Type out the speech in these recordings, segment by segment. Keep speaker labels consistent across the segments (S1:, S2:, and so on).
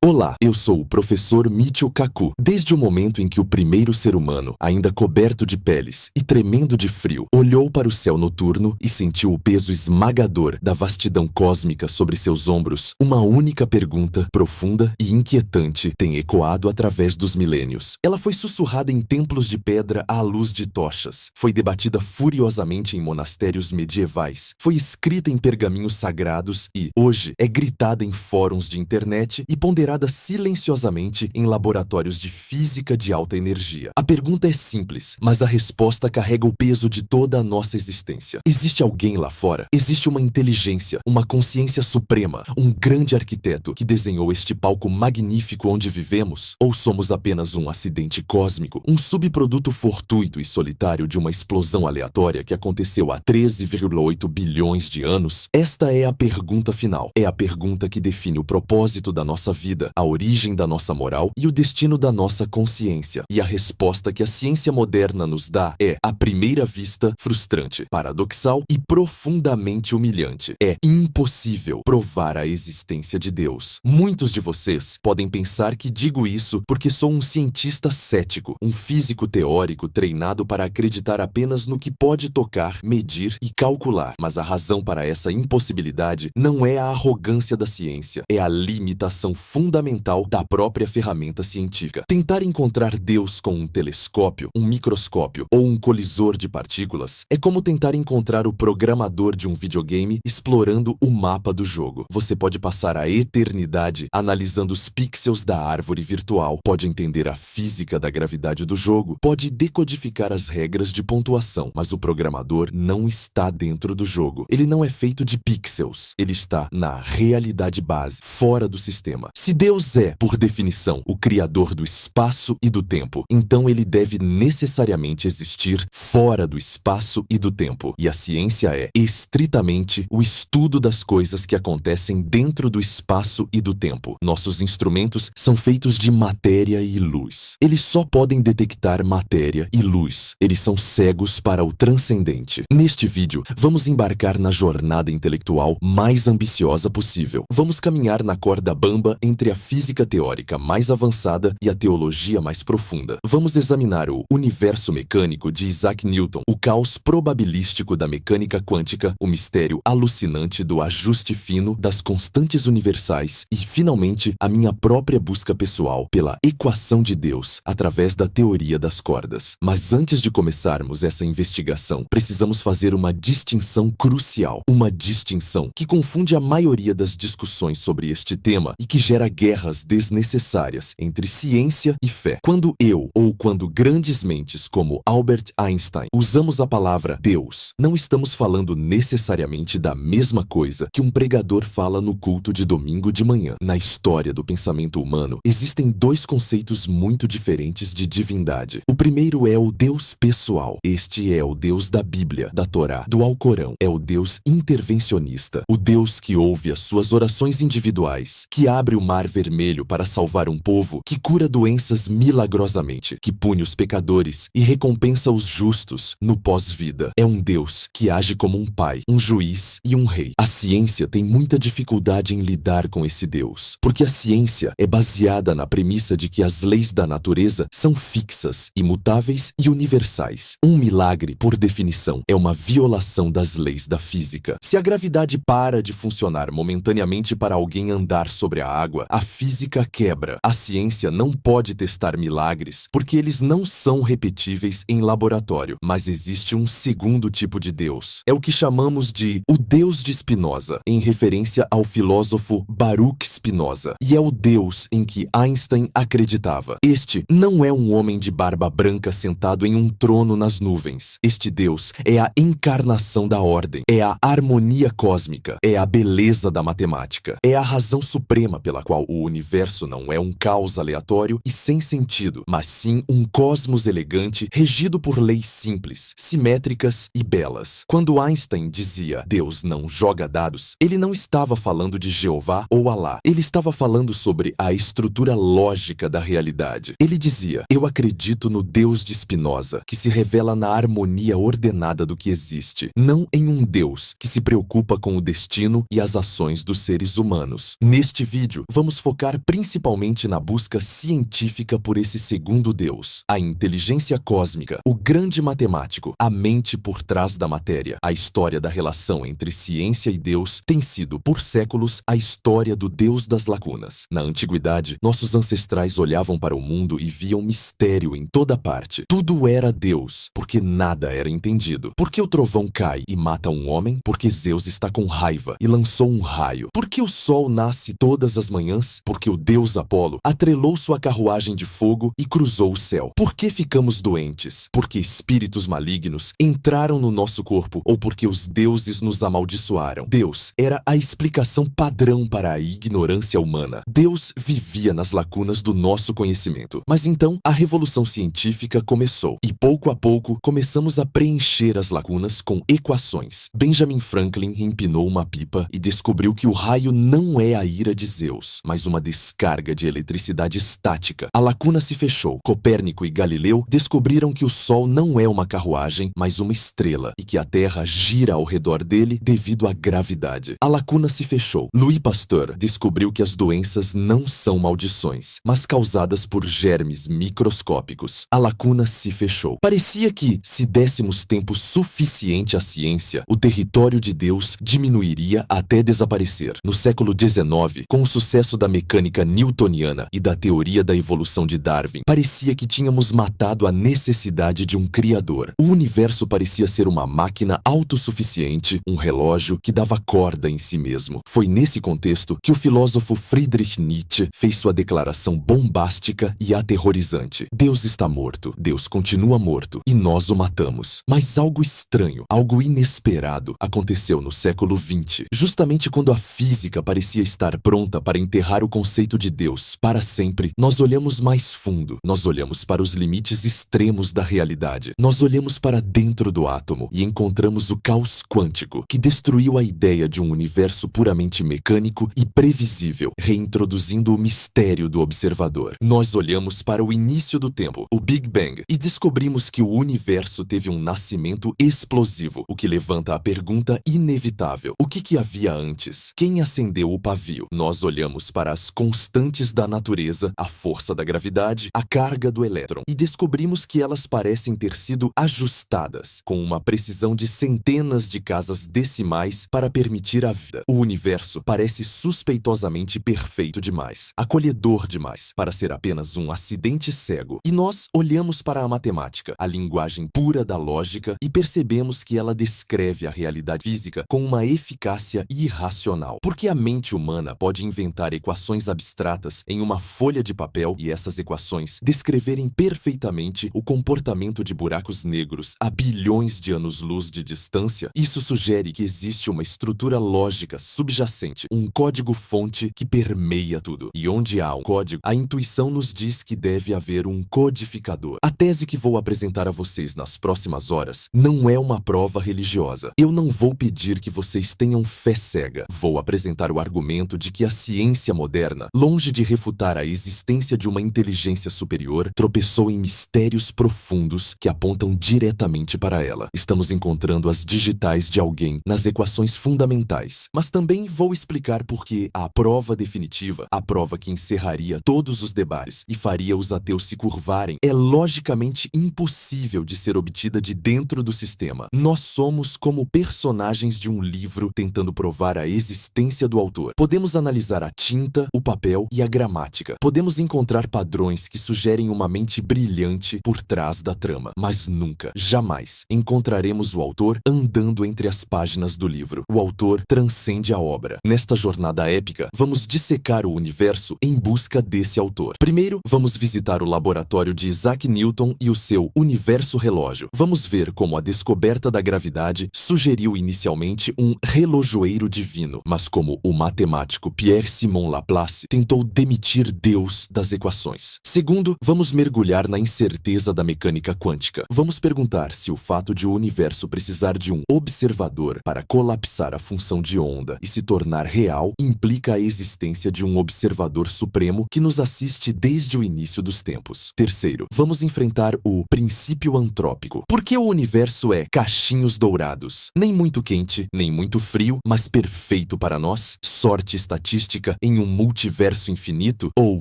S1: Olá, eu sou o professor Michio Kaku. Desde o momento em que o primeiro ser humano, ainda coberto de peles e tremendo de frio, olhou para o céu noturno e sentiu o peso esmagador da vastidão cósmica sobre seus ombros, uma única pergunta, profunda e inquietante, tem ecoado através dos milênios. Ela foi sussurrada em templos de pedra à luz de tochas, foi debatida furiosamente em monastérios medievais, foi escrita em pergaminhos sagrados e, hoje, é gritada em fóruns de internet e ponderada silenciosamente em laboratórios de física de alta energia. A pergunta é simples, mas a resposta carrega o peso de toda a nossa existência. Existe alguém lá fora? Existe uma inteligência, uma consciência suprema, um grande arquiteto que desenhou este palco magnífico onde vivemos? Ou somos apenas um acidente cósmico, um subproduto fortuito e solitário de uma explosão aleatória que aconteceu há 13,8 bilhões de anos? Esta é a pergunta final. É a pergunta que define o propósito da nossa vida, a origem da nossa moral e o destino da nossa consciência. E a resposta que a ciência moderna nos dá é, à primeira vista, frustrante, paradoxal e profundamente humilhante. É impossível provar a existência de Deus. Muitos de vocês podem pensar que digo isso porque sou um cientista cético, um físico teórico treinado para acreditar apenas no que pode tocar, medir e calcular. Mas a razão para essa impossibilidade não é a arrogância da ciência, é a limitação fundamental da própria ferramenta científica. Tentar encontrar Deus com um telescópio, um microscópio ou um colisor de partículas é como tentar encontrar o programador de um videogame explorando o mapa do jogo. Você pode passar a eternidade analisando os pixels da árvore virtual, pode entender a física da gravidade do jogo, pode decodificar as regras de pontuação, mas o programador não está dentro do jogo. Ele não é feito de pixels, ele está na realidade base, fora do sistema. Se Deus é, por definição, o criador do espaço e do tempo, então ele deve necessariamente existir fora do espaço e do tempo. E a ciência é, estritamente, o estudo das coisas que acontecem dentro do espaço e do tempo. Nossos instrumentos são feitos de matéria e luz. Eles só podem detectar matéria e luz. Eles são cegos para o transcendente. Neste vídeo, vamos embarcar na jornada intelectual mais ambiciosa possível. Vamos caminhar na corda bamba entre a física teórica mais avançada e a teologia mais profunda. Vamos examinar o universo mecânico de Isaac Newton, o caos probabilístico da mecânica quântica, o mistério alucinante do ajuste fino das constantes universais e, finalmente, a minha própria busca pessoal pela equação de Deus através da teoria das cordas. Mas antes de começarmos essa investigação, precisamos fazer uma distinção crucial, uma distinção que confunde a maioria das discussões sobre este tema e que gera guerras desnecessárias entre ciência e fé. Quando eu, ou quando grandes mentes como Albert Einstein, usamos a palavra Deus, não estamos falando necessariamente da mesma coisa que um pregador fala no culto de domingo de manhã. Na história do pensamento humano, existem dois conceitos muito diferentes de divindade. O primeiro é o Deus pessoal. Este é o Deus da Bíblia, da Torá, do Alcorão. É o Deus intervencionista, o Deus que ouve as suas orações individuais, que abre o mar vermelho para salvar um povo, que cura doenças milagrosamente, que pune os pecadores e recompensa os justos no pós-vida. É um Deus que age como um pai, um juiz e um rei. A ciência tem muita dificuldade em lidar com esse Deus, porque a ciência é baseada na premissa de que as leis da natureza são fixas, imutáveis e universais. Um milagre, por definição, é uma violação das leis da física. Se a gravidade para de funcionar momentaneamente para alguém andar sobre a água, a física quebra. A ciência não pode testar milagres porque eles não são repetíveis em laboratório. Mas existe um segundo tipo de Deus. É o que chamamos de o Deus de Spinoza, em referência ao filósofo Baruch Spinoza. E é o Deus em que Einstein acreditava. Este não é um homem de barba branca sentado em um trono nas nuvens. Este Deus é a encarnação da ordem, é a harmonia cósmica, é a beleza da matemática, é a razão suprema pela qual o universo não é um caos aleatório e sem sentido, mas sim um cosmos elegante regido por leis simples, simétricas e belas. Quando Einstein dizia Deus não joga dados, ele não estava falando de Jeová ou Alá. Ele estava falando sobre a estrutura lógica da realidade. Ele dizia, eu acredito no Deus de Spinoza, que se revela na harmonia ordenada do que existe, não em um Deus que se preocupa com o destino e as ações dos seres humanos. Neste vídeo, vamos vamos focar principalmente na busca científica por esse segundo Deus, a inteligência cósmica, o grande matemático, a mente por trás da matéria. A história da relação entre ciência e Deus tem sido, por séculos, a história do Deus das lacunas. Na antiguidade, nossos ancestrais olhavam para o mundo e viam mistério em toda parte. Tudo era Deus, porque nada era entendido. Por que o trovão cai e mata um homem? Porque Zeus está com raiva e lançou um raio. Por que o sol nasce todas as manhãs? Porque o deus Apolo atrelou sua carruagem de fogo e cruzou o céu. Por que ficamos doentes? Porque espíritos malignos entraram no nosso corpo ou porque os deuses nos amaldiçoaram. Deus era a explicação padrão para a ignorância humana. Deus vivia nas lacunas do nosso conhecimento. Mas então a revolução científica começou e pouco a pouco começamos a preencher as lacunas com equações. Benjamin Franklin empinou uma pipa e descobriu que o raio não é a ira de Zeus, mas uma descarga de eletricidade estática. A lacuna se fechou. Copérnico e Galileu descobriram que o Sol não é uma carruagem, mas uma estrela, e que a Terra gira ao redor dele devido à gravidade. A lacuna se fechou. Louis Pasteur descobriu que as doenças não são maldições, mas causadas por germes microscópicos. A lacuna se fechou. Parecia que, se dessemos tempo suficiente à ciência, o território de Deus diminuiria até desaparecer. No século XIX, com o sucesso da mecânica newtoniana e da teoria da evolução de Darwin, parecia que tínhamos matado a necessidade de um criador. O universo parecia ser uma máquina autossuficiente, um relógio que dava corda em si mesmo. Foi nesse contexto que o filósofo Friedrich Nietzsche fez sua declaração bombástica e aterrorizante. Deus está morto, Deus continua morto e nós o matamos. Mas algo estranho, algo inesperado aconteceu no século XX, justamente quando a física parecia estar pronta para enterrar o conceito de Deus para sempre. Nós olhamos mais fundo, nós olhamos para os limites extremos da realidade. Nós olhamos para dentro do átomo e encontramos o caos quântico, que destruiu a ideia de um universo puramente mecânico e previsível, reintroduzindo o mistério do observador. Nós olhamos para o início do tempo, o Big Bang, e descobrimos que o universo teve um nascimento explosivo, o que levanta a pergunta inevitável: o que havia antes? Quem acendeu o pavio? Nós olhamos para as constantes da natureza, a força da gravidade, a carga do elétron, e descobrimos que elas parecem ter sido ajustadas com uma precisão de centenas de casas decimais para permitir a vida. O universo parece suspeitosamente perfeito demais, acolhedor demais, para ser apenas um acidente cego. E nós olhamos para a matemática, a linguagem pura da lógica, e percebemos que ela descreve a realidade física com uma eficácia irracional. Porque a mente humana pode inventar equações abstratas em uma folha de papel e essas equações descreverem perfeitamente o comportamento de buracos negros a bilhões de anos-luz de distância? Isso sugere que existe uma estrutura lógica subjacente, um código-fonte que permeia tudo. E onde há um código, a intuição nos diz que deve haver um codificador. A tese que vou apresentar a vocês nas próximas horas não é uma prova religiosa. Eu não vou pedir que vocês tenham fé cega. Vou apresentar o argumento de que a ciência moderna, longe de refutar a existência de uma inteligência superior, tropeçou em mistérios profundos que apontam diretamente para ela. Estamos encontrando as digitais de alguém nas equações fundamentais, mas também vou explicar por que a prova definitiva, a prova que encerraria todos os debates e faria os ateus se curvarem, é logicamente impossível de ser obtida de dentro do sistema. Nós somos como personagens de um livro tentando provar a existência do autor. Podemos analisar a tinta, o papel e a gramática. Podemos encontrar padrões que sugerem uma mente brilhante por trás da trama, mas nunca, jamais, encontraremos o autor andando entre as páginas do livro. O autor transcende a obra. Nesta jornada épica, vamos dissecar o universo em busca desse autor. Primeiro, vamos visitar o laboratório de Isaac Newton e o seu universo relógio. Vamos ver como a descoberta da gravidade sugeriu inicialmente um relojoeiro divino, mas como o matemático Pierre-Simon Laplace tentou demitir Deus das equações. Segundo, vamos mergulhar na incerteza da mecânica quântica. Vamos perguntar se o fato de o universo precisar de um observador para colapsar a função de onda e se tornar real implica a existência de um observador supremo que nos assiste desde o início dos tempos. Terceiro, vamos enfrentar o princípio antrópico. Por que o universo é cachinhos dourados? Nem muito quente, nem muito frio, mas perfeito para nós? Sorte estatística em em um multiverso infinito ou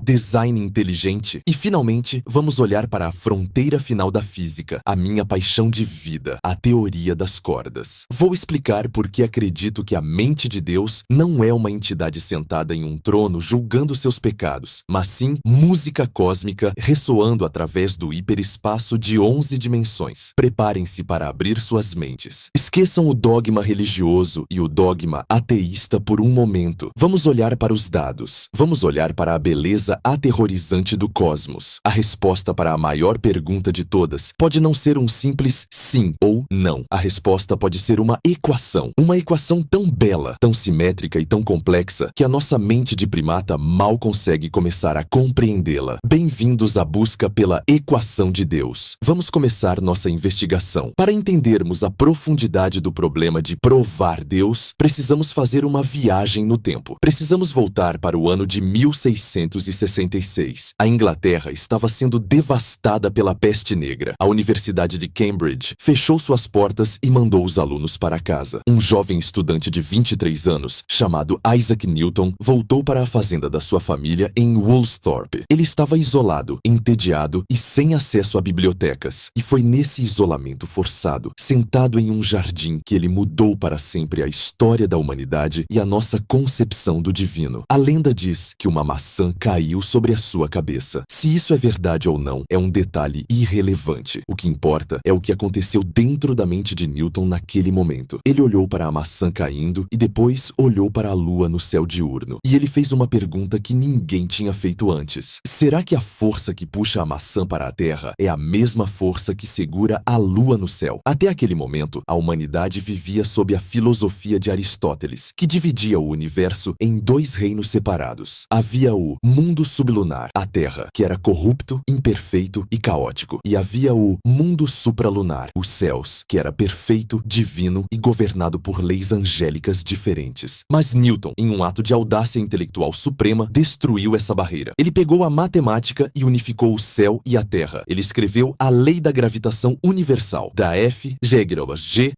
S1: design inteligente? E finalmente, vamos olhar para a fronteira final da física, a minha paixão de vida, a teoria das cordas. Vou explicar por que acredito que a mente de Deus não é uma entidade sentada em um trono julgando seus pecados, mas sim música cósmica ressoando através do hiperespaço de 11 dimensões. Preparem-se para abrir suas mentes. Esqueçam o dogma religioso e o dogma ateísta por um momento. Vamos olhar para os dados. Vamos olhar para a beleza aterrorizante do cosmos. A resposta para a maior pergunta de todas pode não ser um simples sim ou não. A resposta pode ser uma equação tão bela, tão simétrica e tão complexa que a nossa mente de primata mal consegue começar a compreendê-la. Bem-vindos à busca pela equação de Deus. Vamos começar nossa investigação. Para entendermos a profundidade do problema de provar Deus, precisamos fazer uma viagem no tempo. Precisamos voltar para o ano de 1666. A Inglaterra estava sendo devastada pela peste negra. A Universidade de Cambridge fechou suas portas e mandou os alunos para casa. Um jovem estudante de 23 anos, chamado Isaac Newton, voltou para a fazenda da sua família em Woolsthorpe. Ele estava isolado, entediado e sem acesso a bibliotecas. E foi nesse isolamento forçado, sentado em um jardim, que ele mudou para sempre a história da humanidade e a nossa concepção do divino. A lenda diz que uma maçã caiu sobre a sua cabeça. Se isso é verdade ou não, é um detalhe irrelevante. O que importa é o que aconteceu dentro da mente de Newton naquele momento. Ele olhou para a maçã caindo e depois olhou para a lua no céu diurno. E ele fez uma pergunta que ninguém tinha feito antes. Será que a força que puxa a maçã para a Terra é a mesma força que segura a lua no céu? Até aquele momento, a humanidade vivia sob a filosofia de Aristóteles, que dividia o universo em dois reinos separados. Havia o mundo sublunar, a Terra, que era corrupto, imperfeito e caótico. E havia o mundo supralunar, os céus, que era perfeito, divino e governado por leis angélicas diferentes. Mas Newton, em um ato de audácia intelectual suprema, destruiu essa barreira. Ele pegou a matemática e unificou o céu e a Terra. Ele escreveu a lei da gravitação universal, da F, G,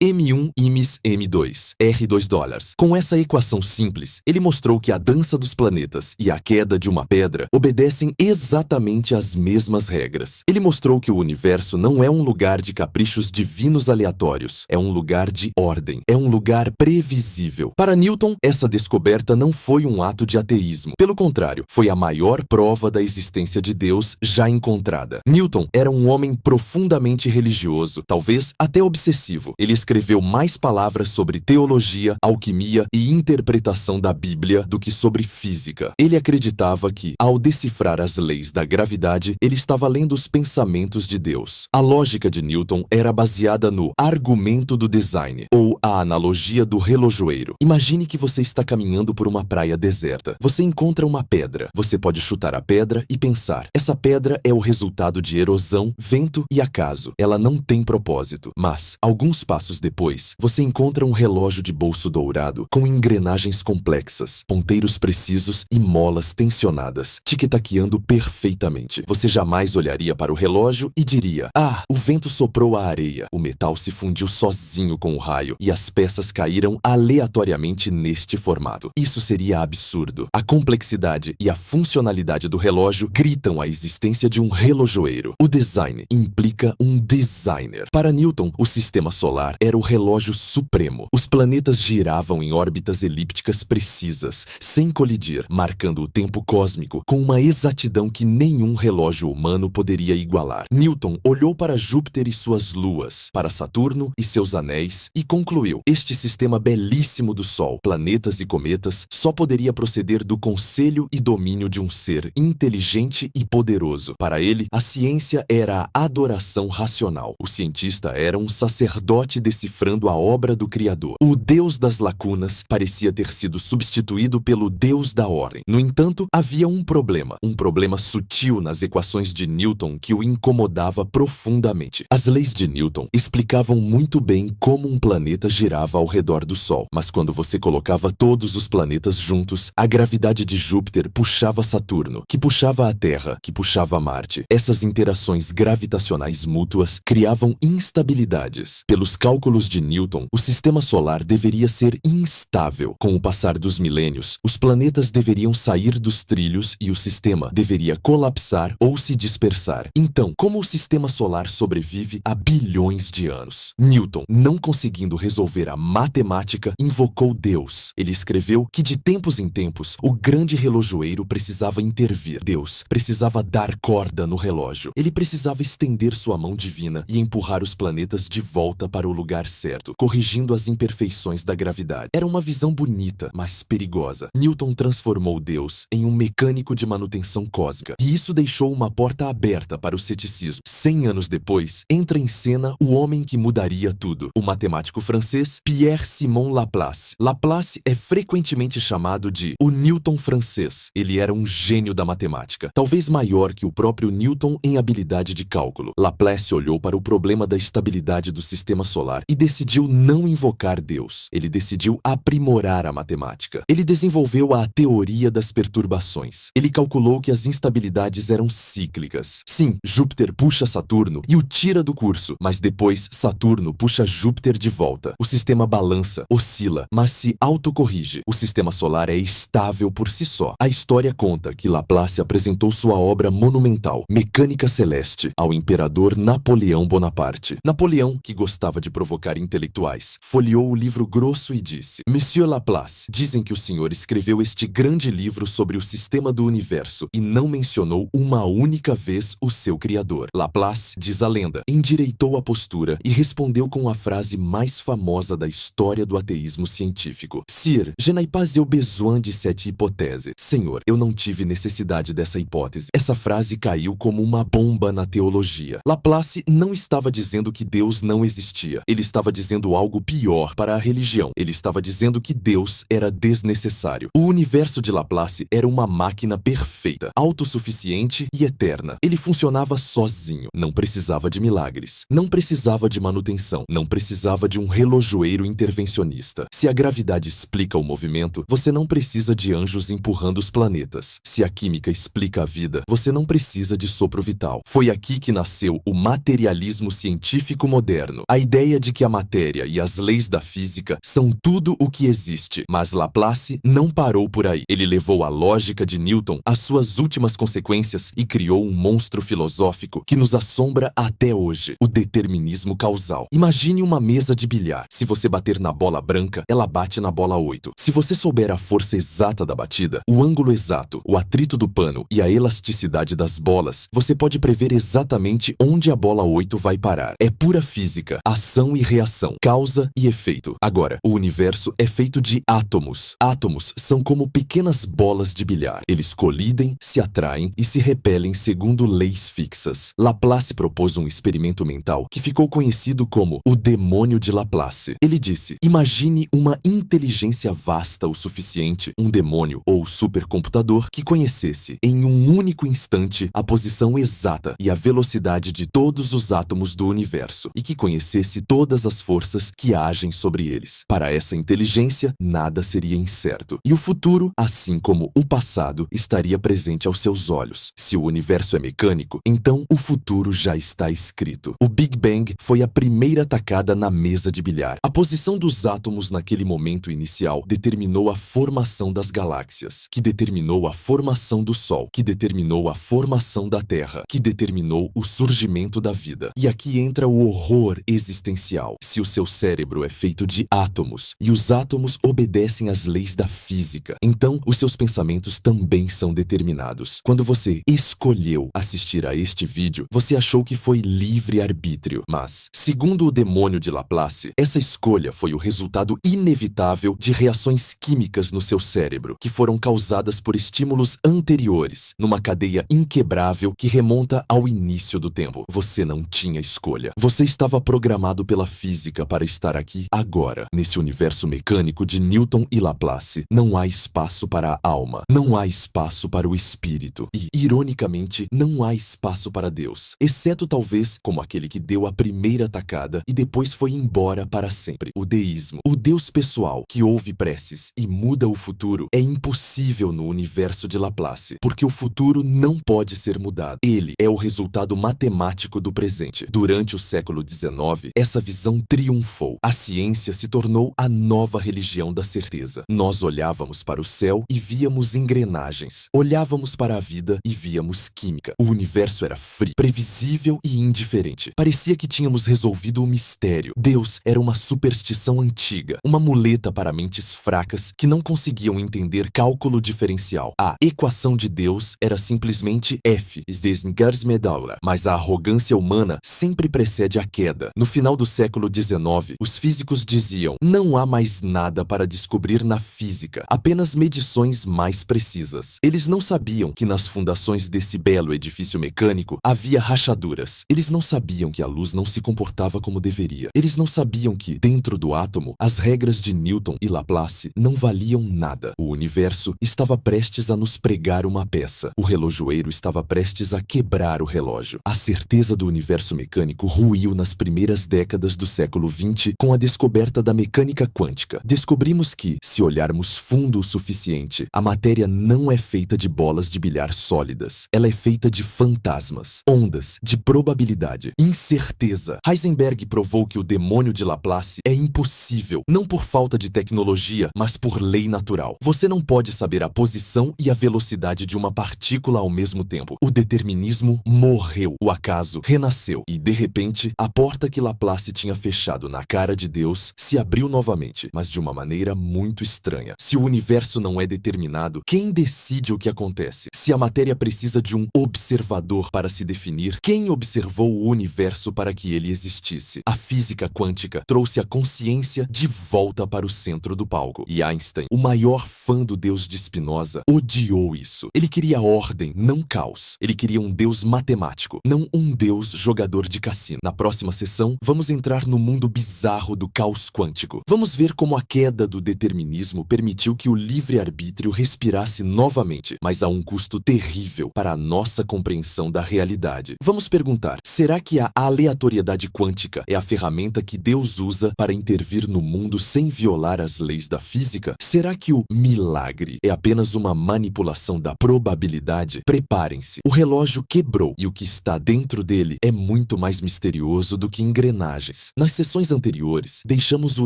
S1: M1, Imis, M2, R$2. Com essa equação simples, ele mostrou que a dança dos planetas e a queda de uma pedra obedecem exatamente às mesmas regras. Ele mostrou que o universo não é um lugar de caprichos divinos aleatórios, é um lugar de ordem, é um lugar previsível. Para Newton, essa descoberta não foi um ato de ateísmo. Pelo contrário, foi a maior prova da existência de Deus já encontrada. Newton era um homem profundamente religioso, talvez até obsessivo. Ele escreveu mais palavras sobre teologia, alquimia e interpretação da Bíblia do que sobre física. Ele acreditava que, ao decifrar as leis da gravidade, ele estava lendo os pensamentos de Deus. A lógica de Newton era baseada no argumento do design, ou a analogia do relojoeiro. Imagine que você está caminhando por uma praia deserta. Você encontra uma pedra. Você pode chutar a pedra e pensar: essa pedra é o resultado de erosão, vento e acaso. Ela não tem propósito. Mas, alguns passos depois, você encontra um relógio de bolso dourado com engrenagens complexas, ponteiros precisos e molas tensionadas, tic-taqueando perfeitamente. Você jamais olharia para o relógio e diria: ah, o vento soprou a areia, o metal se fundiu sozinho com o raio e as peças caíram aleatoriamente neste formato. Isso seria absurdo. A complexidade e a funcionalidade do relógio gritam a existência de um relojoeiro. O design implica um designer. Para Newton, o sistema solar era o relógio supremo. Os planetas giravam em órbitas elípticas precisas, sem colidir, marcando o tempo cósmico com uma exatidão que nenhum relógio humano poderia igualar. Newton olhou para Júpiter e suas luas, para Saturno e seus anéis e concluiu: este sistema belíssimo do Sol, planetas e cometas, só poderia proceder do conselho e domínio de um ser inteligente e poderoso. Para ele, a ciência era a adoração racional. O cientista era um sacerdote decifrando a obra do Criador. O Deus das lacunas parecia ter sido substituído pelo Deus da ordem. No entanto, havia um problema sutil nas equações de Newton que o incomodava profundamente. As leis de Newton explicavam muito bem como um planeta girava ao redor do Sol, mas quando você colocava todos os planetas juntos, a gravidade de Júpiter puxava Saturno, que puxava a Terra, que puxava Marte. Essas interações gravitacionais mútuas criavam instabilidades. Pelos cálculos de Newton, o sistema solar deveria ser instável. Com o passar dos milênios, os planetas planetas deveriam sair dos trilhos e o sistema deveria colapsar ou se dispersar. Então, como o sistema solar sobrevive há bilhões de anos? Newton, não conseguindo resolver a matemática, invocou Deus. Ele escreveu que de tempos em tempos o grande relojoeiro precisava intervir. Deus precisava dar corda no relógio. Ele precisava estender sua mão divina e empurrar os planetas de volta para o lugar certo, corrigindo as imperfeições da gravidade. Era uma visão bonita, mas perigosa. Newton transformou Deus em um mecânico de manutenção cósmica, e isso deixou uma porta aberta para o ceticismo. 100 anos depois, entra em cena o homem que mudaria tudo, o matemático francês Pierre-Simon Laplace. Laplace é frequentemente chamado de o Newton francês. Ele era um gênio da matemática, talvez maior que o próprio Newton em habilidade de cálculo. Laplace olhou para o problema da estabilidade do sistema solar e decidiu não invocar Deus. Ele decidiu aprimorar a matemática. Ele desenvolveu a teoria das perturbações. Ele calculou que as instabilidades eram cíclicas. Sim, Júpiter puxa Saturno e o tira do curso, mas depois Saturno puxa Júpiter de volta. O sistema balança, oscila, mas se autocorrige. O sistema solar é estável por si só. A história conta que Laplace apresentou sua obra monumental, Mecânica Celeste, ao imperador Napoleão Bonaparte. Napoleão, que gostava de provocar intelectuais, folheou o livro grosso e disse: Monsieur Laplace, dizem que o senhor escreveu este grande livro sobre o sistema do universo e não mencionou uma única vez o seu criador. Laplace, diz a lenda, endireitou a postura e respondeu com a frase mais famosa da história do ateísmo científico: Sire, je n'ai pas eu besoin de cette hypothèse. Senhor, eu não tive necessidade dessa hipótese. Essa frase caiu como uma bomba na teologia. Laplace não estava dizendo que Deus não existia. Ele estava dizendo algo pior para a religião. Ele estava dizendo que Deus era desnecessário. O universo de Laplace era uma máquina perfeita, autossuficiente e eterna. Ele funcionava sozinho, não precisava de milagres, não precisava de manutenção, não precisava de um relojoeiro intervencionista. Se a gravidade explica o movimento, você não precisa de anjos empurrando os planetas. Se a química explica a vida, você não precisa de sopro vital. Foi aqui que nasceu o materialismo científico moderno, a ideia de que a matéria e as leis da física são tudo o que existe. Mas Laplace não parou por aí. Ele levou a lógica de Newton às suas últimas consequências e criou um monstro filosófico que nos assombra até hoje: o determinismo causal. Imagine uma mesa de bilhar. Se você bater na bola branca, ela bate na bola 8. Se você souber a força exata da batida, o ângulo exato, o atrito do pano e a elasticidade das bolas, você pode prever exatamente onde a bola 8 vai parar. É pura física, ação e reação, causa e efeito. Agora, o universo é feito de átomos. Átomos são como pequenas bolas de bilhar. Eles colidem, se atraem e se repelem segundo leis fixas. Laplace propôs um experimento mental que ficou conhecido como o demônio de Laplace. Ele disse: imagine uma inteligência vasta o suficiente, um demônio ou supercomputador que conhecesse em um único instante a posição exata e a velocidade de todos os átomos do universo e que conhecesse todas as forças que agem sobre eles. Para essa inteligência, nada seria incerto. E o futuro, assim como o passado, estaria presente aos seus olhos. Se o universo é mecânico, então o futuro já está escrito. O Big Bang foi a primeira tacada na mesa de bilhar. A posição dos átomos naquele momento inicial determinou a formação das galáxias, que determinou a formação do Sol, que determinou a formação da Terra, que determinou o surgimento da vida. E aqui entra o horror existencial. Se o seu cérebro é feito de átomos e os átomos obedecem às leis da física, então os seus pensamentos também são determinados. Quando você escolheu assistir a este vídeo, você achou que foi livre-arbítrio, mas, segundo o demônio de Laplace, essa escolha foi o resultado inevitável de reações químicas no seu cérebro, que foram causadas por estímulos anteriores, numa cadeia inquebrável que remonta ao início do tempo. Você não tinha escolha. Você estava programado pela física para estar aqui agora. Nesse universo mecânico de Newton e Laplace, não há espaço para a alma, não há espaço para o espírito e, ironicamente, não há espaço para Deus, exceto talvez como aquele que deu a primeira tacada e depois foi embora para sempre: o deísmo. O Deus pessoal que ouve preces e muda o futuro é impossível no universo de Laplace, porque o futuro não pode ser mudado. Ele é o resultado matemático do presente. Durante o século XIX, essa visão triunfou. A ciência se tornou a nova religião da certeza. Nós olhávamos para para o céu e víamos engrenagens. Olhávamos para a vida e víamos química. O universo era frio, previsível e indiferente. Parecia que tínhamos resolvido o mistério. Deus era uma superstição antiga, uma muleta para mentes fracas que não conseguiam entender cálculo diferencial. A equação de Deus era simplesmente F, Desngarsmedaula, mas a arrogância humana sempre precede a queda. No final do século XIX, os físicos diziam: não há mais nada para descobrir na física, apenas medições mais precisas. Eles não sabiam que nas fundações desse belo edifício mecânico havia rachaduras. Eles não sabiam que a luz não se comportava como deveria. Eles não sabiam que, dentro do átomo, as regras de Newton e Laplace não valiam nada. O universo estava prestes a nos pregar uma peça. O relojoeiro estava prestes a quebrar o relógio. A certeza do universo mecânico ruiu nas primeiras décadas do século XX com a descoberta da mecânica quântica. Descobrimos que, se olharmos fundo o suficiente, a matéria não é feita de bolas de bilhar sólidas. Ela é feita de fantasmas, ondas, de probabilidade, incerteza. Heisenberg provou que o demônio de Laplace é impossível, não por falta de tecnologia, mas por lei natural. Você não pode saber a posição e a velocidade de uma partícula ao mesmo tempo. O determinismo morreu, o acaso renasceu e, de repente, a porta que Laplace tinha fechado na cara de Deus se abriu novamente, mas de uma maneira muito estranha. Se o universo não é determinado, quem decide o que acontece? Se a matéria precisa de um observador para se definir, quem observou o universo para que ele existisse? A física quântica trouxe a consciência de volta para o centro do palco. E Einstein, o maior fã do Deus de Spinoza, odiou isso. Ele queria ordem, não caos. Ele queria um Deus matemático, não um Deus jogador de cassino. Na próxima sessão, vamos entrar no mundo bizarro do caos quântico. Vamos ver como a queda do determinismo permitiu que o livre-arbítrio respirasse novamente, mas a um custo terrível para a nossa compreensão da realidade. Vamos perguntar: será que a aleatoriedade quântica é a ferramenta que Deus usa para intervir no mundo sem violar as leis da física? Será que o milagre é apenas uma manipulação da probabilidade? Preparem-se. O relógio quebrou e o que está dentro dele é muito mais misterioso do que engrenagens. Nas sessões anteriores, deixamos o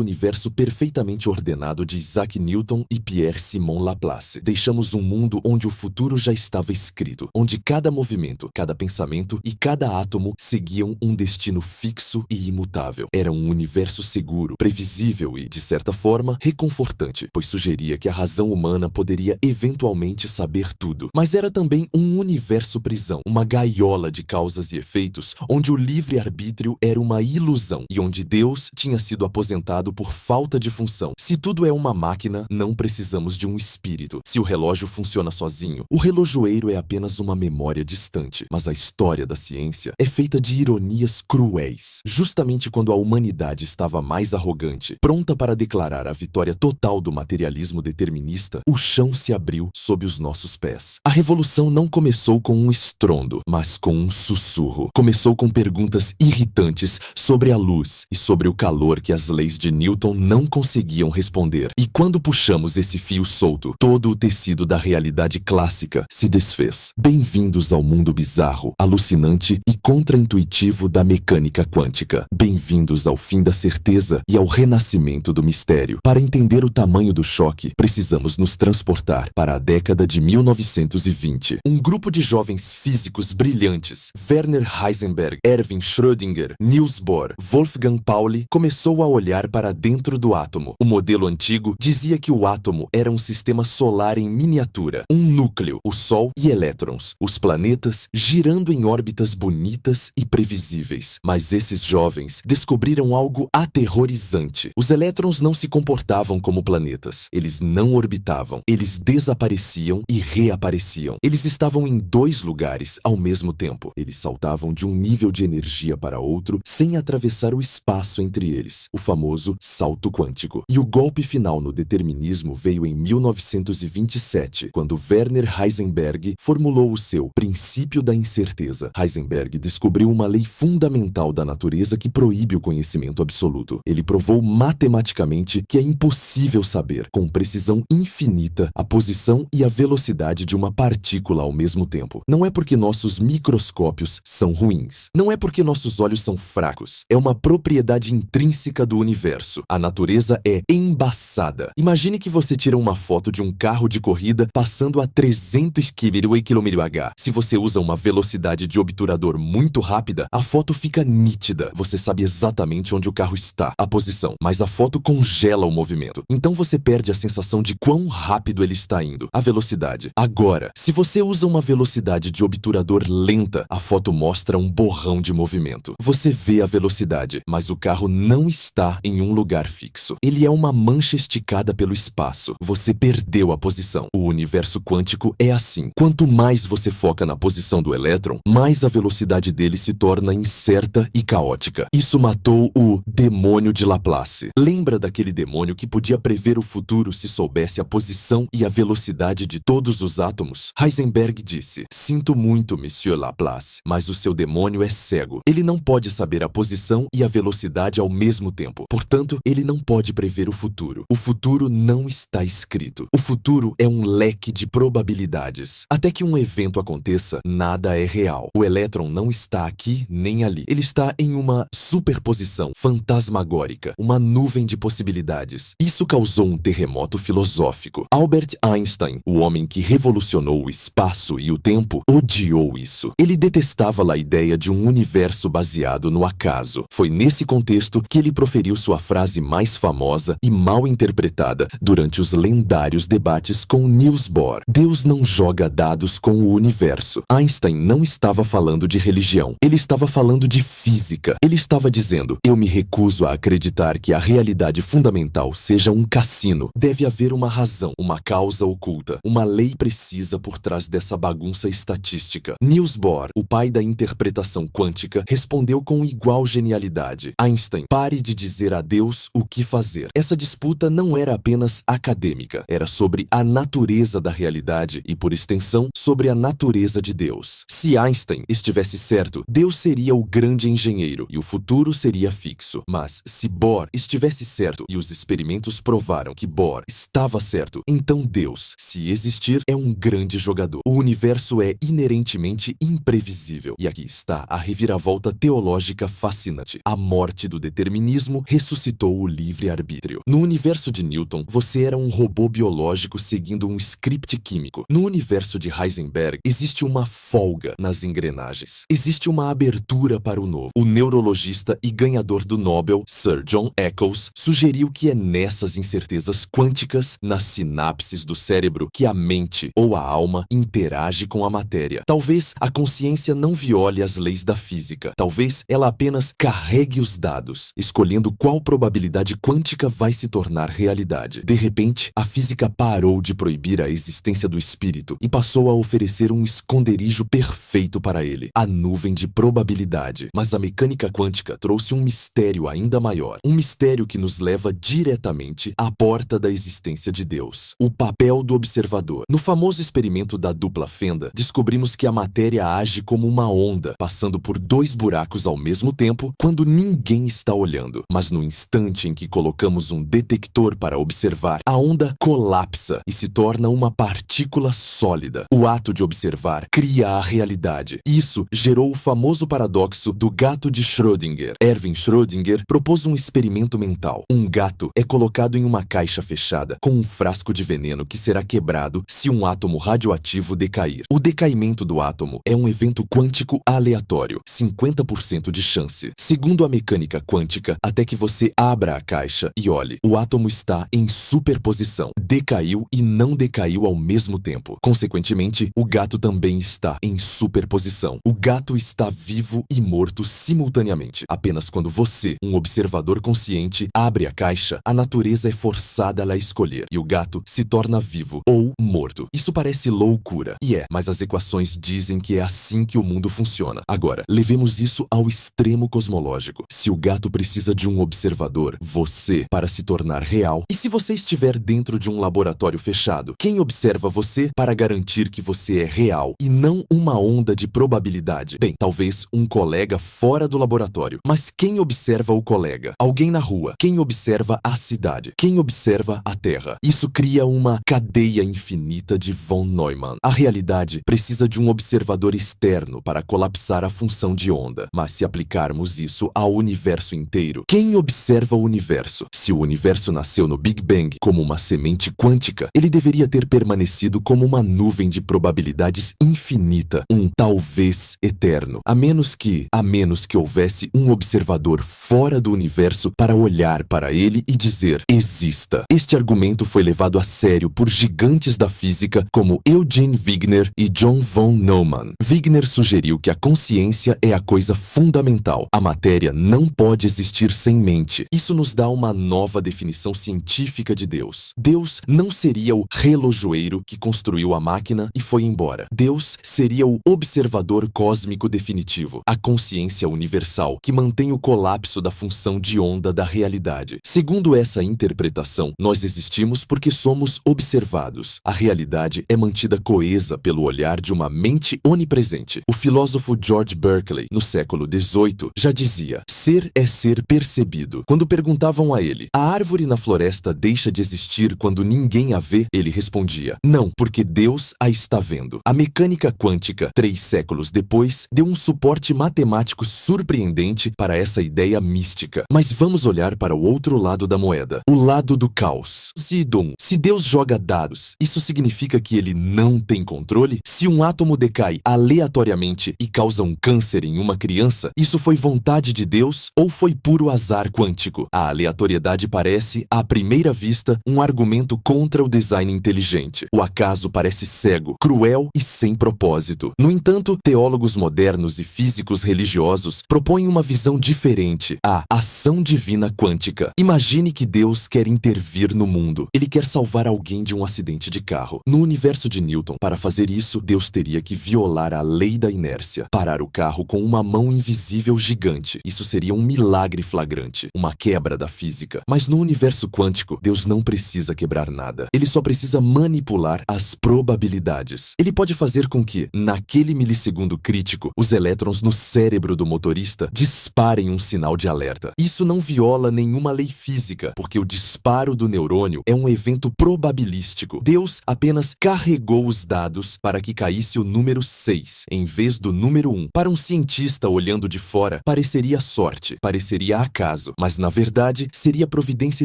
S1: universo perfeitamente ordenado de Isaac Newton e Pierre-Simon Laplace. Deixamos um mundo onde o futuro já estava escrito, onde cada movimento, cada pensamento e cada átomo seguiam um destino fixo e imutável. Era um universo seguro, previsível e, de certa forma, reconfortante, pois sugeria que a razão humana poderia eventualmente saber tudo. Mas era também um universo-prisão, uma gaiola de causas e efeitos, onde o livre-arbítrio era uma ilusão e onde Deus tinha sido aposentado por falta de função. Se tudo é uma máquina, não precisamos de um espírito. Se o relógio funciona sozinho, o relojoeiro é apenas uma memória distante. Mas a história da ciência é feita de ironias cruéis. Justamente quando a humanidade estava mais arrogante, pronta para declarar a vitória total do materialismo determinista, o chão se abriu sob os nossos pés. A revolução não começou com um estrondo, mas com um sussurro. Começou com perguntas irritantes sobre a luz e sobre o calor que as leis de Newton não conseguiam responder. E quando puxamos esse fio solto, todo o tecido da realidade clássica se desfez. Bem-vindos ao mundo bizarro, alucinante e contraintuitivo da mecânica quântica. Bem-vindos ao fim da certeza e ao renascimento do mistério. Para entender o tamanho do choque, precisamos nos transportar para a década de 1920. Um grupo de jovens físicos brilhantes, Werner Heisenberg, Erwin Schrödinger, Niels Bohr, Wolfgang Pauli, começou a olhar para dentro do átomo. O modelo antigo dizia que o átomo era um sistema solar em miniatura, um núcleo, o Sol e elétrons, os planetas girando em órbitas bonitas e previsíveis. Mas esses jovens descobriram algo aterrorizante. Os elétrons não se comportavam como planetas. Eles não orbitavam. Eles desapareciam e reapareciam. Eles estavam em dois lugares ao mesmo tempo. Eles saltavam de um nível de energia para outro sem atravessar o espaço entre eles, o famoso salto quântico. E o golpe final no determinismo veio em 1927, quando Werner Heisenberg formulou o seu princípio da incerteza. Heisenberg descobriu uma lei fundamental da natureza que proíbe o conhecimento absoluto. Ele provou matematicamente que é impossível saber, com precisão infinita, a posição e a velocidade de uma partícula ao mesmo tempo. Não é porque nossos microscópios são ruins. Não é porque nossos olhos são fracos. É uma propriedade intrínseca do universo. A natureza é embaçada. Imagine que você tira uma foto de um carro de corrida passando a 300 km/h. Se você usa uma velocidade de obturador muito rápida, a foto fica nítida. Você sabe exatamente onde o carro está, a posição, mas a foto congela o movimento. Então você perde a sensação de quão rápido ele está indo, a velocidade. Agora, se você usa uma velocidade de obturador lenta, a foto mostra um borrão de movimento. Você vê a velocidade, mas o carro não está em um lugar fixo. Ele é uma mancha esticada pelo espaço. Você perdeu a posição. O universo quântico é assim. Quanto mais você foca na posição do elétron, mais a velocidade dele se torna incerta e caótica. Isso matou o demônio de Laplace. Lembra daquele demônio que podia prever o futuro se soubesse a posição e a velocidade de todos os átomos? Heisenberg disse: "Sinto muito, Monsieur Laplace, mas o seu demônio é cego. Ele não pode saber a posição e a velocidade ao mesmo tempo. Portanto, ele não pode prever o futuro. O futuro não está escrito. O futuro é um leque de probabilidades. Até que um evento aconteça, nada é real. O elétron não está aqui nem ali. Ele está em uma superposição fantasmagórica, uma nuvem de possibilidades. Isso causou um terremoto filosófico. Albert Einstein, o homem que revolucionou o espaço e o tempo, odiou isso. Ele detestava a ideia de um universo baseado no acaso. Foi nesse contexto que ele proferiu sua frase mais famosa e mal interpretada durante os lendários debates com Niels Bohr: "Deus não joga dados com o universo." Einstein não estava falando de religião. Ele estava falando de física. Ele estava dizendo: "Eu me recuso a acreditar que a realidade fundamental seja um cassino. Deve haver uma razão, uma causa oculta, uma lei precisa por trás dessa bagunça estatística." Niels Bohr, o pai da interpretação quântica, respondeu com igual genialidade: "Einstein, pare de dizer a Deus o que fazer." Essa disputa não era apenas acadêmica, era sobre a natureza da realidade e, por extensão, sobre a natureza de Deus. Se Einstein estivesse certo, Deus seria o grande engenheiro e o futuro seria fixo. Mas se Bohr estivesse certo e os experimentos provaram que Bohr estava certo, então Deus, se existir, é um grande jogador. O universo é inerentemente imprevisível. E aqui está a reviravolta teológica fascinante. A morte do determinismo ressuscitou o livre-arbítrio. No universo de Newton, você era um robô biológico seguindo um script químico. No universo de Heisenberg, existe uma folga nas engrenagens. Existe uma abertura para o novo. O neurologista e ganhador do Nobel, Sir John Eccles, sugeriu que é nessas incertezas quânticas, nas sinapses do cérebro, que a mente ou a alma interage com a matéria. Talvez a consciência não viole as leis da física. Talvez ela apenas carregue os dados, escolhendo qual probabilidade quântica vai se tornar realidade. De repente, a física parou de proibir a existência do espírito e passou a oferecer um esconderijo perfeito para ele, a nuvem de probabilidade. Mas a mecânica quântica trouxe um mistério ainda maior, um mistério que nos leva diretamente à porta da existência de Deus: o papel do observador. No famoso experimento da dupla fenda, descobrimos que a matéria age como uma onda, passando por dois buracos ao mesmo tempo quando ninguém está olhando. Mas no instante em que colocamos um detector para observar, a onda colapsa e se torna uma partícula sólida. O ato de observar cria a realidade. Isso gerou o famoso paradoxo do gato de Schrödinger. Erwin Schrödinger propôs um experimento mental. Um gato é colocado em uma caixa fechada com um frasco de veneno que será quebrado se um átomo radioativo decair. O decaimento do átomo é um evento quântico aleatório, 50% de chance. Segundo a mecânica quântica, até que você abra a caixa e olhe, o átomo está em superposição. Decaiu e não decaiu ao mesmo tempo. Consequentemente, o gato também está em superposição. O gato está vivo e morto simultaneamente. Apenas quando você, um observador consciente, abre a caixa, a natureza é forçada a escolher e o gato se torna vivo ou morto. Isso parece loucura. E é, mas as equações dizem que é assim que o mundo funciona. Agora, levemos isso ao extremo cosmológico. Se o gato precisa de um observador, você, para se tornar real, e se você estiver dentro de um laboratório fechado, quem observa você para garantir que você é real e não uma onda de probabilidade? Bem, talvez um colega fora do laboratório. Mas quem observa o colega? Alguém na rua. Quem observa a cidade? Quem observa a Terra? Isso cria uma cadeia infinita de von Neumann. A realidade precisa de um observador externo para colapsar a função de onda. Mas se aplicarmos isso ao universo inteiro, quem observa o universo? Se o universo nasceu no Big Bang como uma semente quântica, ele deveria ter permanecido como uma nuvem de probabilidades infinita, um talvez eterno, a menos que houvesse um observador fora do universo para olhar para ele e dizer: exista. Este argumento foi levado a sério por gigantes da física como Eugene Wigner e John von Neumann. Wigner sugeriu que a consciência é a coisa fundamental. A matéria não pode existir sem mente. Isso nos dá uma nova definição científica de Deus. Deus não seria o relojoeiro que construiu a máquina e foi embora. Deus seria o observador cósmico definitivo, a consciência universal que mantém o colapso da função de onda da realidade. Segundo essa interpretação, nós existimos porque somos observados. A realidade é mantida coesa pelo olhar de uma mente onipresente. O filósofo George Berkeley, no século XVIII, já dizia: ser é ser percebido. Quando perguntavam a ele: a árvore na floresta deixa de existir quando ninguém a vê? Ele respondia: não, porque Deus a está vendo. A mecânica quântica, 3 séculos depois, deu um suporte matemático surpreendente para essa ideia mística. Mas vamos olhar para o outro lado da moeda, o lado do caos. Zidon, se Deus joga dados, isso significa que ele não tem controle? Se um átomo decai aleatoriamente e causa um câncer em uma criança, isso foi vontade de Deus ou foi puro azar quântico? A aleatoriedade parece, à primeira vista, um argumento contra o design inteligente. O acaso parece cego, cruel e sem propósito. No entanto, teólogos modernos e físicos religiosos propõem uma visão diferente: a ação divina quântica. Imagine que Deus quer intervir no mundo. Ele quer salvar alguém de um acidente de carro. No universo de Newton, para fazer isso, Deus teria que violar a lei da inércia, parar o carro com uma mão invisível gigante. Isso seria um milagre flagrante, uma quebra da física. Mas no universo quântico, Deus não precisa quebrar nada. Ele só precisa manipular as probabilidades. Ele pode fazer com que, naquele milissegundo crítico, os elétrons no cérebro do motorista disparem um sinal de alerta. Isso não viola nenhuma lei física, porque o disparo do neurônio é um evento probabilístico. Deus apenas carregou os dados para que caísse o número 6, em vez do número 1. Para um cientista olhando de fora, pareceria sorte, pareceria acaso, mas na verdade seria providência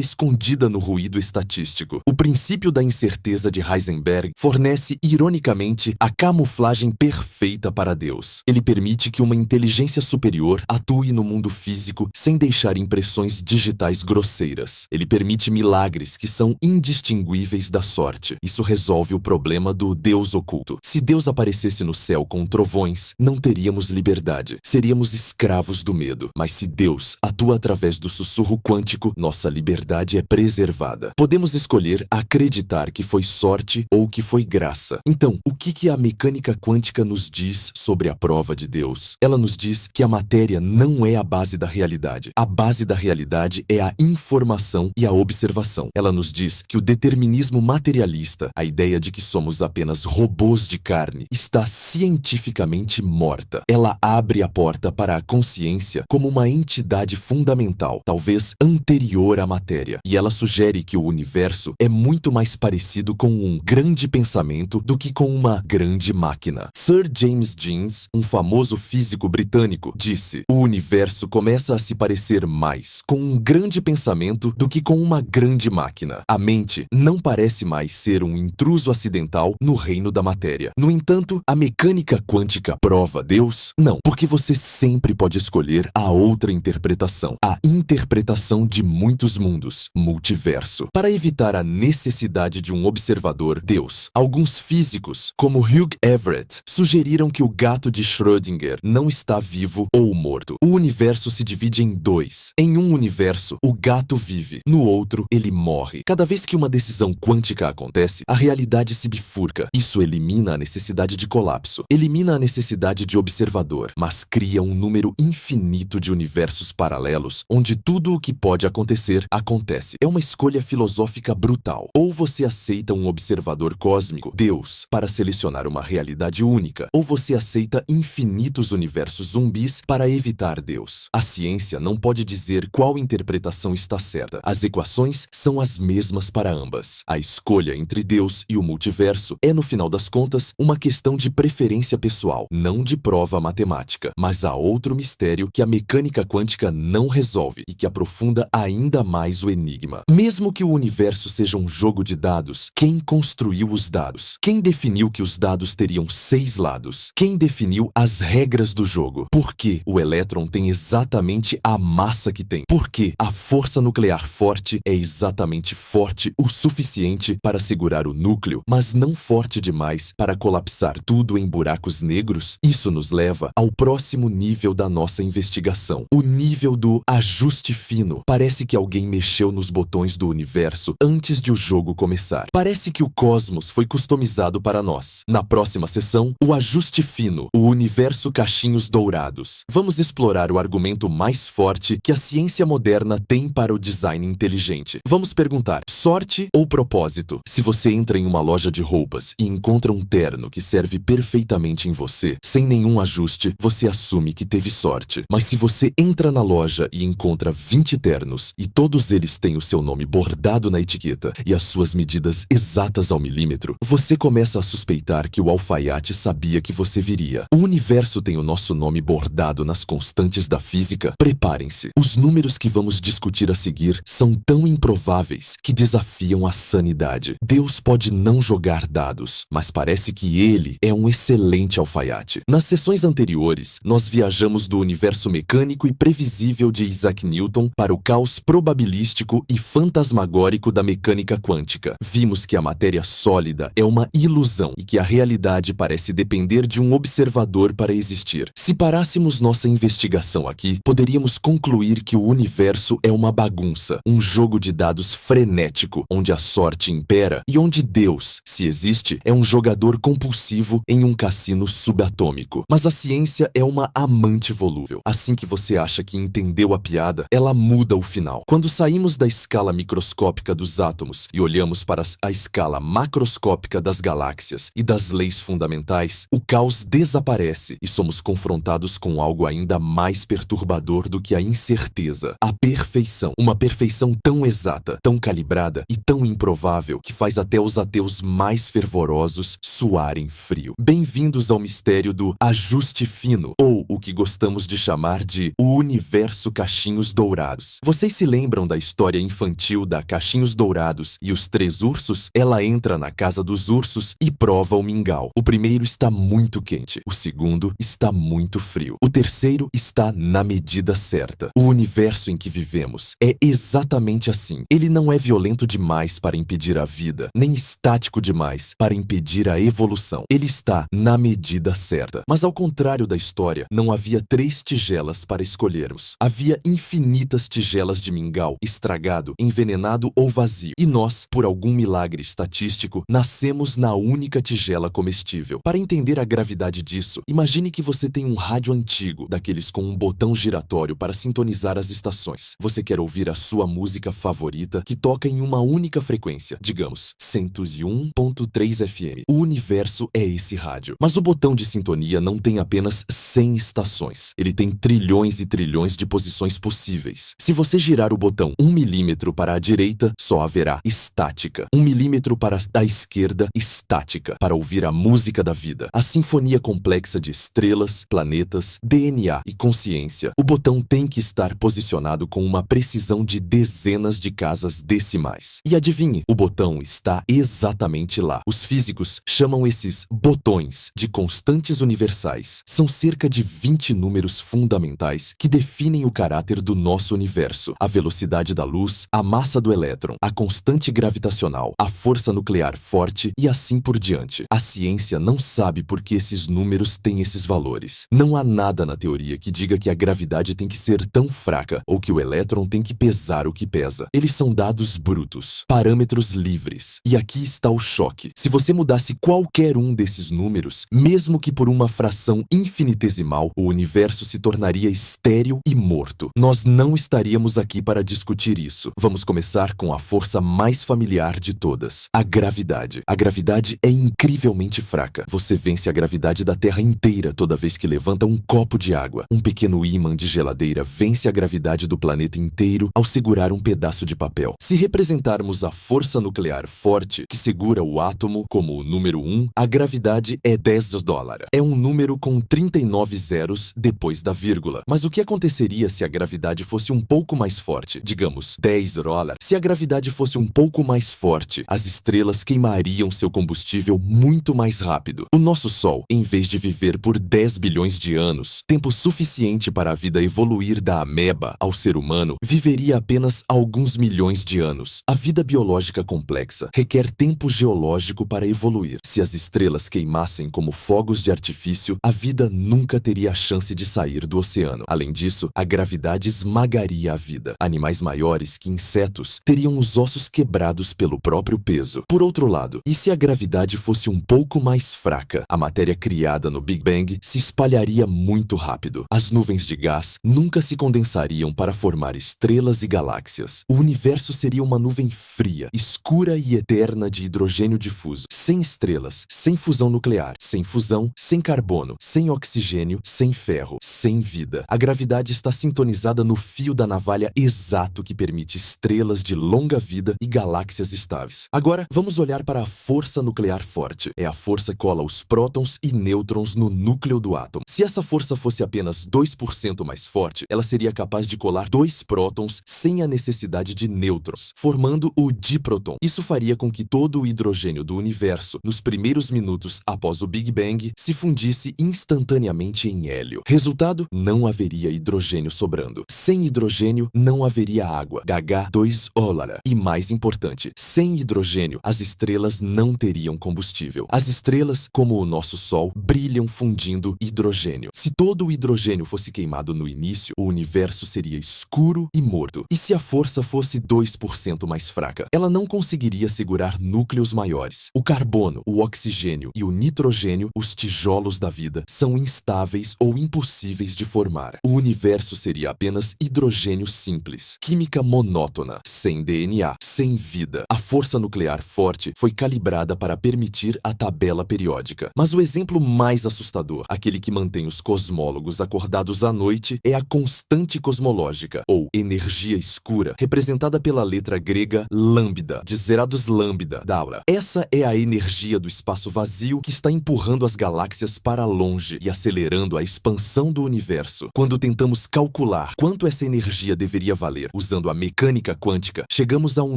S1: escondida no ruído estatístico. O princípio da incerteza de Heisenberg fornece, ironicamente, a camuflagem perfeita para Deus. Ele permite que uma inteligência superior atue no mundo físico sem deixar impressões digitais grosseiras. Ele permite milagres que são indistinguíveis da sorte. Isso resolve o problema do Deus oculto. Se Deus aparecesse no céu com trovões, não teríamos liberdade. Seríamos escravos do medo. Mas se Deus atua através do sussurro quântico, nossa liberdade é preservada. Podemos escolher acreditar que foi sorte ou que foi graça. Então, o que a mecânica quântica nos diz sobre a prova de Deus? Ela nos diz que a matéria não é a base da realidade. A base da realidade é a informação e a observação. Ela nos diz que o determinismo materialista, a ideia de que somos apenas robôs de carne, está cientificamente morta. Ela abre a porta para a consciência como uma entidade fundamental, talvez anterior à matéria. E ela sugere que o universo é muito mais parecido com um grande pensamento do que com uma grande máquina. Sir James Jeans, um famoso físico britânico, disse: o universo começa a se parecer mais com um grande pensamento do que com uma grande máquina. A mente não parece mais ser um intruso acidental no reino da matéria. No entanto, a mecânica quântica prova Deus? Não, porque você sempre pode escolher a outra interpretação, a interpretação de muitos mundos, multiverso. Para evitar a necessidade de um observador, Deus, alguns físicos, como Hugh Everett, sugeriram que o gato de Schrödinger não está vivo ou morto. O universo se divide em dois. Em um universo, o gato vive. No outro, ele morre. Cada vez que uma decisão quântica acontece, a realidade se bifurca. Isso elimina a necessidade de colapso, elimina a necessidade de observador, mas cria um número infinito de universos paralelos onde tudo o que pode acontecer, acontece. É uma escolha filosófica brutal. Ou você aceita um observador cósmico, Deus, para selecionar uma realidade única, ou você aceita infinitos universos zumbis para evitar Deus. A ciência não pode dizer qual interpretação está certa. As equações são as mesmas para ambas. A escolha entre Deus e o multiverso é, no final das contas, uma questão de preferência pessoal, não de prova matemática. Mas há outro mistério que a mecânica quântica não resolve e que aprofunda ainda mais o enigma. Mesmo que o universo universo seja um jogo de dados, quem construiu os dados? Quem definiu que os dados teriam 6 lados? Quem definiu as regras do jogo? Por que o elétron tem exatamente a massa que tem? Por que a força nuclear forte é exatamente forte o suficiente para segurar o núcleo, mas não forte demais para colapsar tudo em buracos negros? Isso nos leva ao próximo nível da nossa investigação, o nível do ajuste fino. Parece que alguém mexeu nos botões do universo antes de o jogo começar. Parece que o cosmos foi customizado para nós. Na próxima sessão, o ajuste fino, o universo cachinhos dourados. Vamos explorar o argumento mais forte que a ciência moderna tem para o design inteligente. Vamos perguntar: sorte ou propósito? Se você entra em uma loja de roupas e encontra um terno que serve perfeitamente em você, sem nenhum ajuste, você assume que teve sorte. Mas se você entra na loja e encontra 20 ternos e todos eles têm o seu nome bordado na etiqueta e as suas medidas exatas ao milímetro, você começa a suspeitar que o alfaiate sabia que você viria. O universo tem o nosso nome bordado nas constantes da física? Preparem-se. Os números que vamos discutir a seguir são tão improváveis que desafiam a sanidade. Deus pode não jogar dados, mas parece que ele é um excelente alfaiate. Nas sessões anteriores, nós viajamos do universo mecânico e previsível de Isaac Newton para o caos probabilístico e fantasmagórico da mecânica quântica. Vimos que a matéria sólida é uma ilusão e que a realidade parece depender de um observador para existir. Se parássemos nossa investigação aqui, poderíamos concluir que o universo é uma bagunça, um jogo de dados frenético, onde a sorte impera e onde Deus, se existe, é um jogador compulsivo em um cassino subatômico. Mas a ciência é uma amante volúvel. Assim que você acha que entendeu a piada, ela muda o final. Quando saímos da escala microscópica dos átomos e olhamos para a escala macroscópica das galáxias e das leis fundamentais, o caos desaparece e somos confrontados com algo ainda mais perturbador do que a incerteza: a perfeição. Uma perfeição tão exata, tão calibrada e tão improvável que faz até os ateus mais fervorosos suarem frio. Bem-vindos ao mistério do ajuste fino, ou o que gostamos de chamar de o universo cachinhos dourados. Vocês se lembram da história infantil da Cachinhos Dourados e os 3 ursos? Ela entra na casa dos ursos e prova o mingau. O primeiro está muito quente, o segundo está muito frio, o terceiro está na medida certa. O universo em que vivemos é exatamente assim. Ele não é violento demais para impedir a vida, nem estático demais para impedir a evolução. Ele está na medida certa. Mas ao contrário da história, não havia 3 tigelas para escolhermos. Havia infinitas tigelas de mingau estragado, envenenado ou vazio. E nós, por algum milagre estatístico, nascemos na única tigela comestível. Para entender a gravidade disso, imagine que você tem um rádio antigo, daqueles com um botão giratório para sintonizar as estações. Você quer ouvir a sua música favorita que toca em uma única frequência, digamos, 101.3 FM. O universo é esse rádio. Mas o botão de sintonia não tem apenas 100 estações. Ele tem trilhões e trilhões de posições possíveis. Se você girar o botão 1 milímetro para a direita, só haverá estática. 1 milímetro para a esquerda, estática. Para ouvir a música da vida, a sinfonia complexa de estrelas, planetas, DNA e consciência, o botão tem que estar posicionado com uma precisão de dezenas de casas decimais. E adivinhe, o botão está exatamente lá. Os físicos chamam esses botões de constantes universais. São cerca de 20 números fundamentais que definem o caráter do nosso universo: a velocidade da luz, a massa do elétron, a constante gravitacional, a força nuclear forte e assim por diante. A ciência não sabe por que esses números têm esses valores. Não há nada na teoria que diga que a gravidade tem que ser tão fraca ou que o elétron tem que pesar o que pesa. Eles são dados brutos, parâmetros livres. E aqui está o choque. Se você mudasse qualquer um desses números, mesmo que por uma fração infinitesimal, o universo se tornaria estéril e morto. Nós não estaríamos aqui para discutir isso. Vamos começar com a força mais familiar de todas: a gravidade. A gravidade é incrivelmente fraca. Você vence a gravidade da Terra inteira toda vez que levanta um copo de água. Um pequeno ímã de geladeira vence a gravidade do planeta inteiro ao segurar um pedaço de papel. Se representarmos a força nuclear forte que segura o átomo como o número 1, a gravidade é $10. É um número com 39 9 zeros depois da vírgula. Mas o que aconteceria se a gravidade fosse um pouco mais forte? Digamos, 10 dólares. Se a gravidade fosse um pouco mais forte, as estrelas queimariam seu combustível muito mais rápido. O nosso Sol, em vez de viver por 10 bilhões de anos, tempo suficiente para a vida evoluir da ameba ao ser humano, viveria apenas alguns milhões de anos. A vida biológica complexa requer tempo geológico para evoluir. Se as estrelas queimassem como fogos de artifício, a vida nunca teria a chance de sair do oceano. Além disso, a gravidade esmagaria a vida. Animais maiores que insetos teriam os ossos quebrados pelo próprio peso. Por outro lado, e se a gravidade fosse um pouco mais fraca? A matéria criada no Big Bang se espalharia muito rápido. As nuvens de gás nunca se condensariam para formar estrelas e galáxias. O universo seria uma nuvem fria, escura e eterna de hidrogênio difuso, sem estrelas, sem fusão nuclear, sem fusão, sem carbono, sem oxigênio, sem ferro, sem vida. A gravidade está sintonizada no fio da navalha exato que permite estrelas de longa vida e galáxias estáveis. Agora, vamos olhar para a força nuclear forte. É a força que cola os prótons e nêutrons no núcleo do átomo. Se essa força fosse apenas 2% mais forte, ela seria capaz de colar 2 prótons sem a necessidade de nêutrons, formando o díproton. Isso faria com que todo o hidrogênio do universo, nos primeiros minutos após o Big Bang, se fundisse instantaneamente em hélio. Resultado? Não haveria hidrogênio sobrando. Sem hidrogênio, não haveria água. H2 ólara. E mais importante, sem hidrogênio, as estrelas não teriam combustível. As estrelas, como o nosso Sol, brilham fundindo hidrogênio. Se todo o hidrogênio fosse queimado no início, o universo seria escuro e morto. E se a força fosse 2% mais fraca? Ela não conseguiria segurar núcleos maiores. O carbono, o oxigênio e o nitrogênio, os tijolos da vida, são instáveis ou impossíveis de formar. O universo seria apenas hidrogênio simples, química monótona, sem DNA, sem vida. A força nuclear forte foi calibrada para permitir a tabela periódica. Mas o exemplo mais assustador, aquele que mantém os cosmólogos acordados à noite, é a constante cosmológica, ou energia escura, representada pela letra grega lambda, de zerados lambda, da aura. Essa é a energia do espaço vazio que está empurrando as galáxias para longe e acelerando a expansão do universo. Quando tentamos calcular quanto essa energia deveria valer usando a mecânica quântica, chegamos a um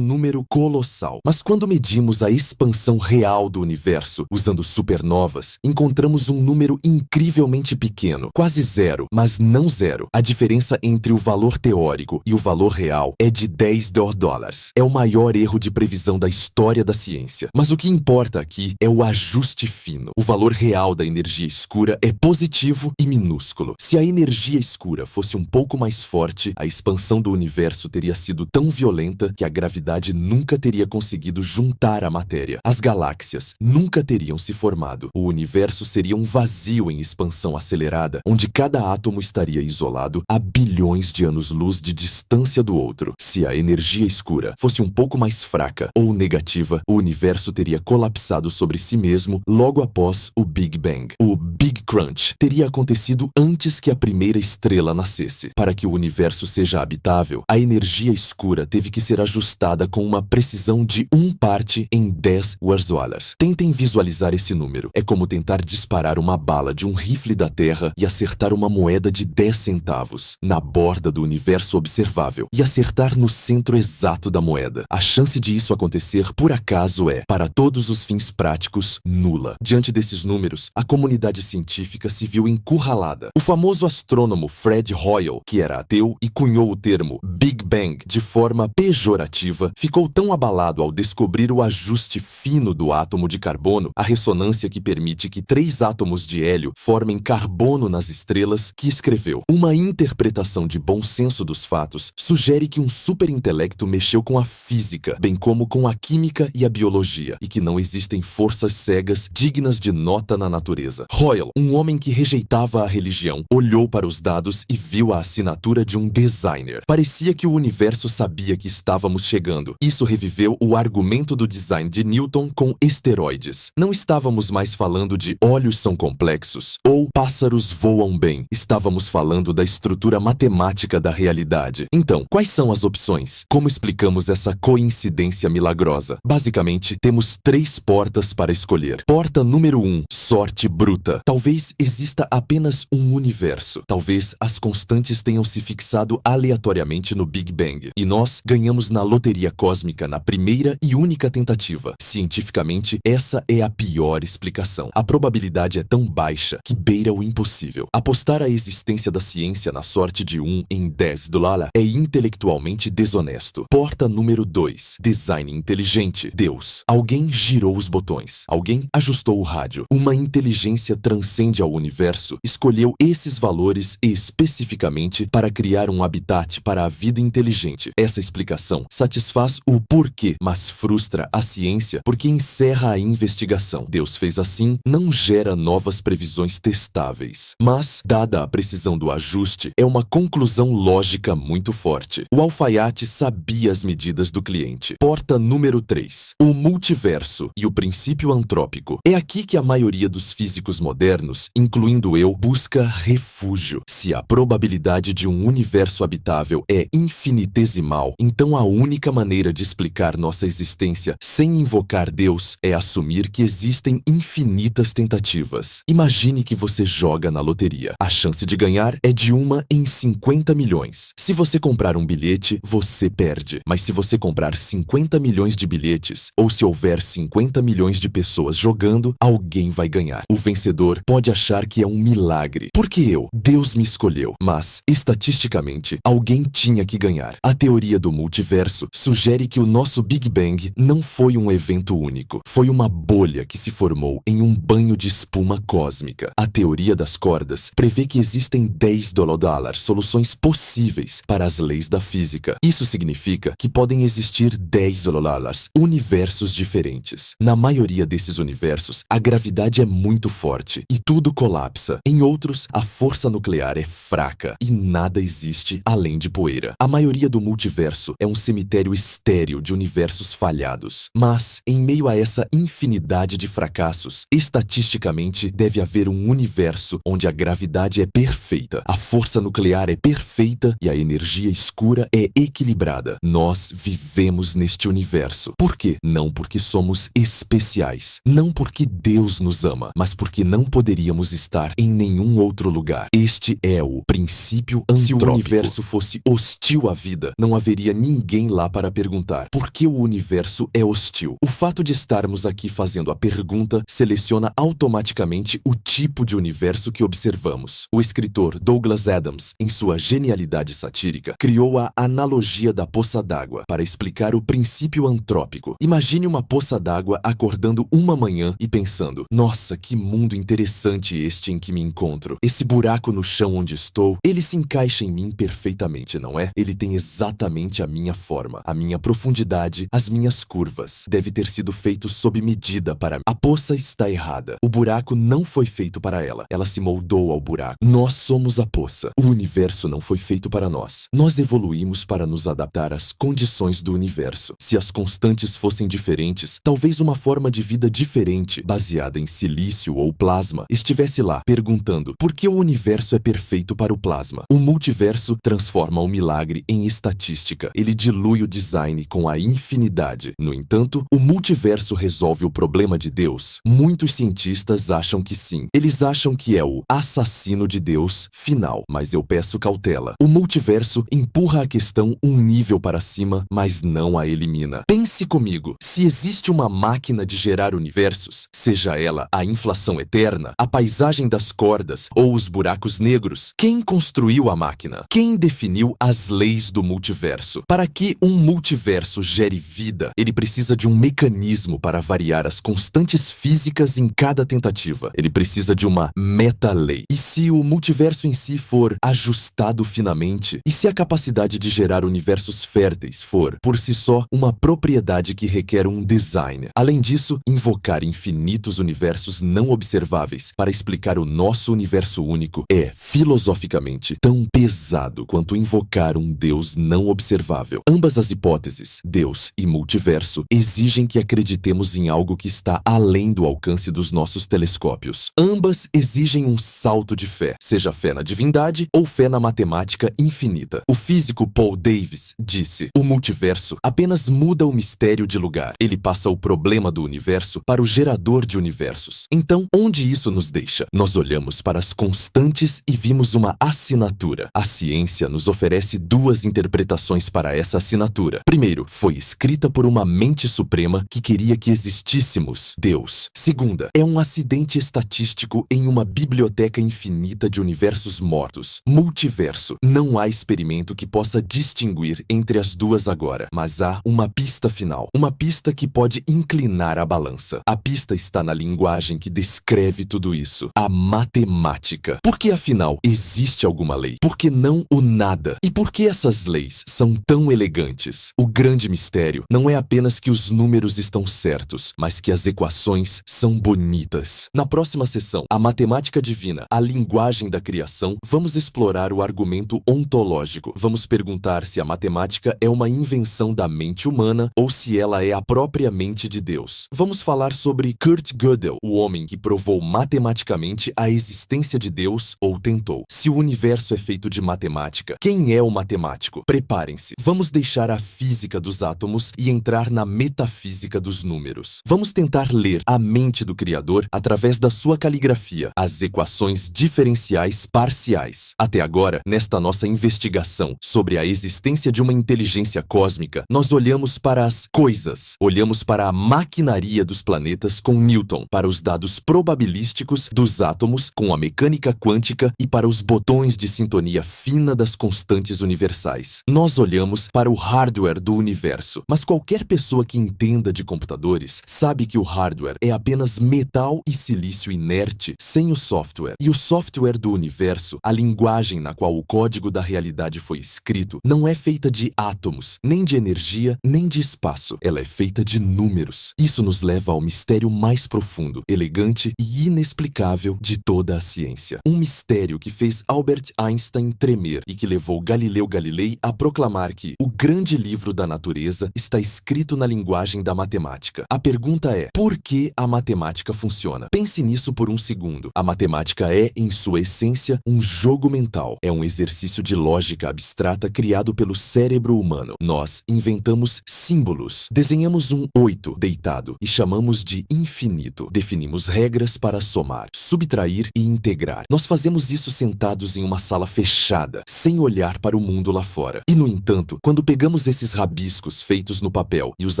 S1: número colossal. Mas quando medimos a expansão real do universo usando supernovas, encontramos um número incrivelmente pequeno, quase zero, mas não zero. A diferença entre o valor teórico e o valor real é de 10 dólares. É o maior erro de previsão da história da ciência. Mas o que importa aqui é o ajuste fino. O valor real da energia escura é positivo e minúsculo. Se a energia escura fosse um pouco mais forte, a expansão do universo teria sido tão violenta que a gravidade nunca teria conseguido juntar a matéria. As galáxias nunca teriam se formado. O universo seria um vazio em expansão acelerada, onde cada átomo estaria isolado a bilhões de anos-luz de distância do outro. Se a energia escura fosse um pouco mais fraca ou negativa, o universo teria colapsado sobre si mesmo logo após o Big Bang. O Big Crunch teria acontecido antes que a primeira estrela nascesse. Para que o universo seja habitável, a energia escura teve que ser ajustada com uma precisão de 1 parte em 10 dólares. Tentem visualizar esse número. É como tentar disparar uma bala de um rifle da Terra e acertar uma moeda de 10 centavos na borda do universo observável e acertar no centro exato da moeda. A chance de isso acontecer por acaso é, para todos os fins práticos, nula. Diante desses números, a comunidade científica se viu encurralada. O famoso astrônomo Fred Hoyle, que era ateu e cunhou o termo Big Bang de forma pejorativa, ficou tão abalado ao descobrir o ajuste fino do átomo de carbono, a ressonância que permite que 3 átomos de hélio formem carbono nas estrelas, que escreveu: uma interpretação de bom senso dos fatos sugere que um superintelecto mexeu com a física, bem como com a química e a biologia, e que não existem forças cegas dignas de nota na natureza. Hoyle, um homem que rejeitava a religião, olhou para os dados e viu a assinatura de um designer. Parecia que o universo sabia que estávamos chegando. Isso reviveu o argumento do design de Newton com esteroides. Não estávamos mais falando de olhos são complexos ou pássaros voam bem. Estávamos falando da estrutura matemática da realidade. Então, quais são as opções? Como explicamos essa coincidência milagrosa? Basicamente, temos 3 portas para escolher. Porta número 1, sorte bruta. Talvez exista apenas um universo. Talvez as constantes tenham se fixado aleatoriamente no Big Bang e nós ganhamos na loteria cósmica na primeira e única tentativa. Cientificamente, essa é a pior explicação. A probabilidade é tão baixa que beira o impossível. Apostar a existência da ciência na sorte de 1 em 10 do Lala é intelectualmente desonesto. Porta número 2, design inteligente. Deus. Alguém girou os botões. Alguém ajustou o rádio. Uma inteligência transcende ao universo, escolheu esses valores especificamente para criar um habitat para a vida inteligente. Essa explicação satisfaz o porquê, mas frustra a ciência porque encerra a investigação. Deus fez assim, não gera novas previsões testáveis. Mas, dada a precisão do ajuste, é uma conclusão lógica muito forte. O alfaiate sabia as medidas do cliente. Porta número 3. O multiverso e o princípio antrópico. É aqui que a maioria dos físicos modernos, incluindo eu, busca refúgio. Se a probabilidade de um universo habitável é infinitesimal, então a única maneira de explicar nossa existência sem invocar Deus é assumir que existem infinitas tentativas. Imagine que você joga na loteria. A chance de ganhar é de 1 em 50 milhões. Se você comprar um bilhete, você perde. Mas se você comprar 50 milhões de bilhetes, ou se houver 50 milhões de pessoas jogando, alguém vai ganhar. O vencedor pode achar que é um milagre. Porque eu? Deus me escolheu. Mas, estatisticamente, alguém tinha que ganhar. A teoria do multiverso sugere que o nosso Big Bang não foi um evento único. Foi uma bolha que se formou em um banho de espuma cósmica. A teoria das cordas prevê que existem 10 $, soluções possíveis para as leis da física. Isso significa que podem existir 10 $, universos diferentes. Na maioria desses universos, a gravidade é muito forte e tudo colapsa. Em outros, a força nuclear é fraca e nada existe além de poeira. A maioria do multiverso é um cemitério estéril de universos falhados. Mas, em meio a essa infinidade de fracassos, estatisticamente deve haver um universo onde a gravidade é perfeita, a força nuclear é perfeita e a energia escura é equilibrada. Nós vivemos neste universo. Por quê? Não porque somos especiais, não porque Deus nos ama, mas porque não poderíamos estar em nenhum outro lugar. Este é o princípio antrópico. Se o universo fosse hostil à vida, não haveria ninguém lá para perguntar por que o universo é hostil. O fato de estarmos aqui fazendo a pergunta seleciona automaticamente o tipo de universo que observamos. O escritor Douglas Adams, em sua genialidade satírica, criou a analogia da poça d'água para explicar o princípio antrópico. Imagine uma poça d'água acordando uma manhã e pensando: nossa, que mundo interessante este em que me encontro. Esse buraco no chão onde estou, ele se encaixa em mim perfeitamente, não é? Ele tem exatamente a minha forma, a minha profundidade, as minhas curvas. Deve ter sido feito sob medida para mim. A poça está errada. O buraco não foi feito para ela. Ela se moldou ao buraco. Nós somos a poça. O universo não foi feito para nós. Nós evoluímos para nos adaptar às condições do universo. Se as constantes fossem diferentes, talvez uma forma de vida diferente, baseada em silício ou plasma, estivesse lá, perguntando por que o universo é perfeito para o plasma. O multiverso transforma o milagre em estatística. Ele dilui o design com a infinidade. No entanto, o multiverso resolve o problema de Deus? Muitos cientistas acham que sim. Eles acham que é o assassino de Deus final, mas eu peço cautela. O multiverso empurra a questão um nível para cima, mas não a elimina. Pense comigo, se existe uma máquina de gerar universos, seja ela a inflação eterna, a paisagem das cordas ou os buracos negros, quem construiu a máquina? Quem definiu as leis do multiverso? Para que um multiverso gere vida, ele precisa de um mecanismo para variar as constantes físicas em cada tentativa. Ele precisa de uma meta-lei. E se o multiverso em si for ajustado finamente, e se a capacidade de gerar universos férteis for, por si só, uma propriedade que requer um design? Além disso, invocar infinitos universos não observáveis para explicar o nosso universo único único é, filosoficamente, tão pesado quanto invocar um Deus não observável. Ambas as hipóteses, Deus e multiverso, exigem que acreditemos em algo que está além do alcance dos nossos telescópios. Ambas exigem um salto de fé, seja fé na divindade ou fé na matemática infinita. O físico Paul Davies disse: o multiverso apenas muda o mistério de lugar. Ele passa o problema do universo para o gerador de universos. Então, onde isso nos deixa? Nós olhamos para as constantes e vimos uma assinatura. A ciência nos oferece duas interpretações para essa assinatura. Primeiro, foi escrita por uma mente suprema que queria que existíssemos, Deus. Segunda, é um acidente estatístico em uma biblioteca infinita de universos mortos. Multiverso. Não há experimento que possa distinguir entre as duas agora, mas há uma pista final. Uma pista que pode inclinar a balança. A pista está na linguagem que descreve tudo isso. A matemática. Por que, afinal, existe alguma lei? Por que não o nada? E por que essas leis são tão elegantes? O grande mistério não é apenas que os números estão certos, mas que as equações são bonitas. Na próxima sessão, a matemática divina, a linguagem da criação, vamos explorar o argumento ontológico. Vamos perguntar se a matemática é uma invenção da mente humana ou se ela é a própria mente de Deus. Vamos falar sobre Kurt Gödel, o homem que provou matematicamente a existência de Deus ou tentou. Se o universo é feito de matemática, quem é o matemático? Preparem-se. Vamos deixar a física dos átomos e entrar na metafísica dos números. Vamos tentar ler a mente do Criador através da sua caligrafia, as equações diferenciais parciais. Até agora, nesta nossa investigação sobre a existência de uma inteligência cósmica, nós olhamos para as coisas, olhamos para a maquinaria dos planetas com Newton, para os dados probabilísticos dos átomos com a mecânica quântica e para os botões de sintonia fina das constantes universais. Nós olhamos para o hardware do universo, mas qualquer pessoa que entenda de computadores sabe que o hardware é apenas metal e silício inerte sem o software. E o software do universo, a linguagem na qual o código da realidade foi escrito, não é feita de átomos, nem de energia, nem de espaço. Ela é feita de números. Isso nos leva ao mistério mais profundo, elegante e inexplicável de toda a ciência. Um mistério que fez Albert Einstein tremer e que levou Galileu Galilei a proclamar que o grande livro da natureza está escrito na linguagem da matemática. A pergunta é: por que a matemática funciona? Pense nisso por um segundo. A matemática é, em sua essência, um jogo mental. É um exercício de lógica abstrata criado pelo cérebro humano. Nós inventamos símbolos. Desenhamos um 8 deitado e chamamos de infinito. Definimos regras para somar, subtrair e integrar. Nós fazemos isso sentados em uma sala fechada, sem olhar para o mundo lá fora. E, no entanto, quando pegamos esses rabiscos feitos no papel e os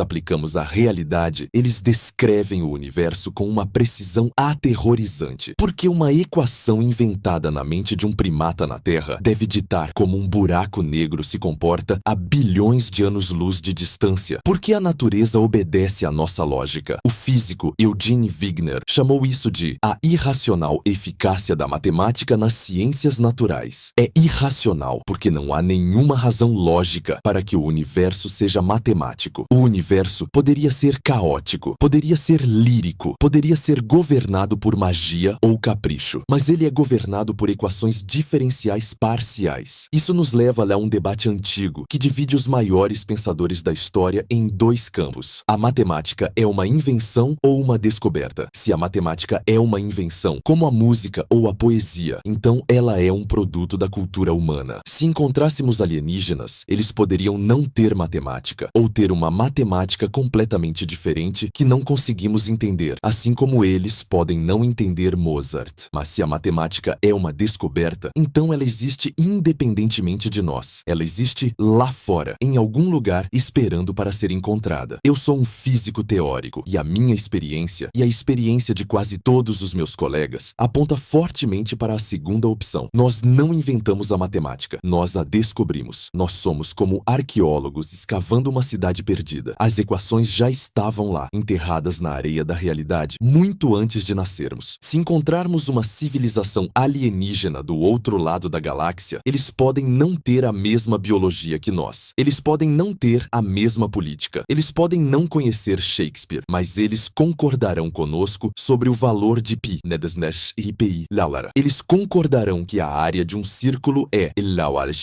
S1: aplicamos à realidade, eles descrevem o universo com uma precisão aterrorizante. Porque uma equação inventada na mente de um primata na Terra deve ditar como um buraco negro se comporta a bilhões de anos-luz de distância? Porque a natureza obedece à nossa lógica. O físico Eugene Wigner chamou isso de a irracional eficácia da matemática nas ciências naturais. É irracional porque não há nenhuma razão lógica para que o universo seja matemático. O universo poderia ser caótico, poderia ser lírico, poderia ser governado por magia ou capricho, mas ele é governado por equações diferenciais parciais. Isso nos leva a um debate antigo que divide os maiores pensadores da história em dois campos. A matemática é uma invenção ou uma descoberta? Se a matemática é uma invenção, como a música ou a poesia, então ela é um produto da cultura humana. Se encontrássemos alienígenas, eles poderiam não ter matemática, ou ter uma matemática completamente diferente que não conseguimos entender, assim como eles podem não entender Mozart. Mas se a matemática é uma descoberta, então ela existe independentemente de nós. Ela existe lá fora, em algum lugar, esperando para ser encontrada. Eu sou um físico teórico e a minha experiência e a experiência de quase todos os meus colegas aponta fortemente para a segunda opção. Nós não inventamos a matemática, nós a descobrimos. Nós somos como arqueólogos escavando uma cidade perdida. As equações já estavam lá, enterradas na areia da realidade, muito antes de nascermos. Se encontrarmos uma civilização alienígena do outro lado da galáxia, eles podem não ter a mesma biologia que nós. Eles podem não ter a mesma política. Eles podem não conhecer Shakespeare, mas eles concordarão conosco sobre o valor de pi, nedesnesh e pi, dólar. Eles concordarão que a área de um círculo é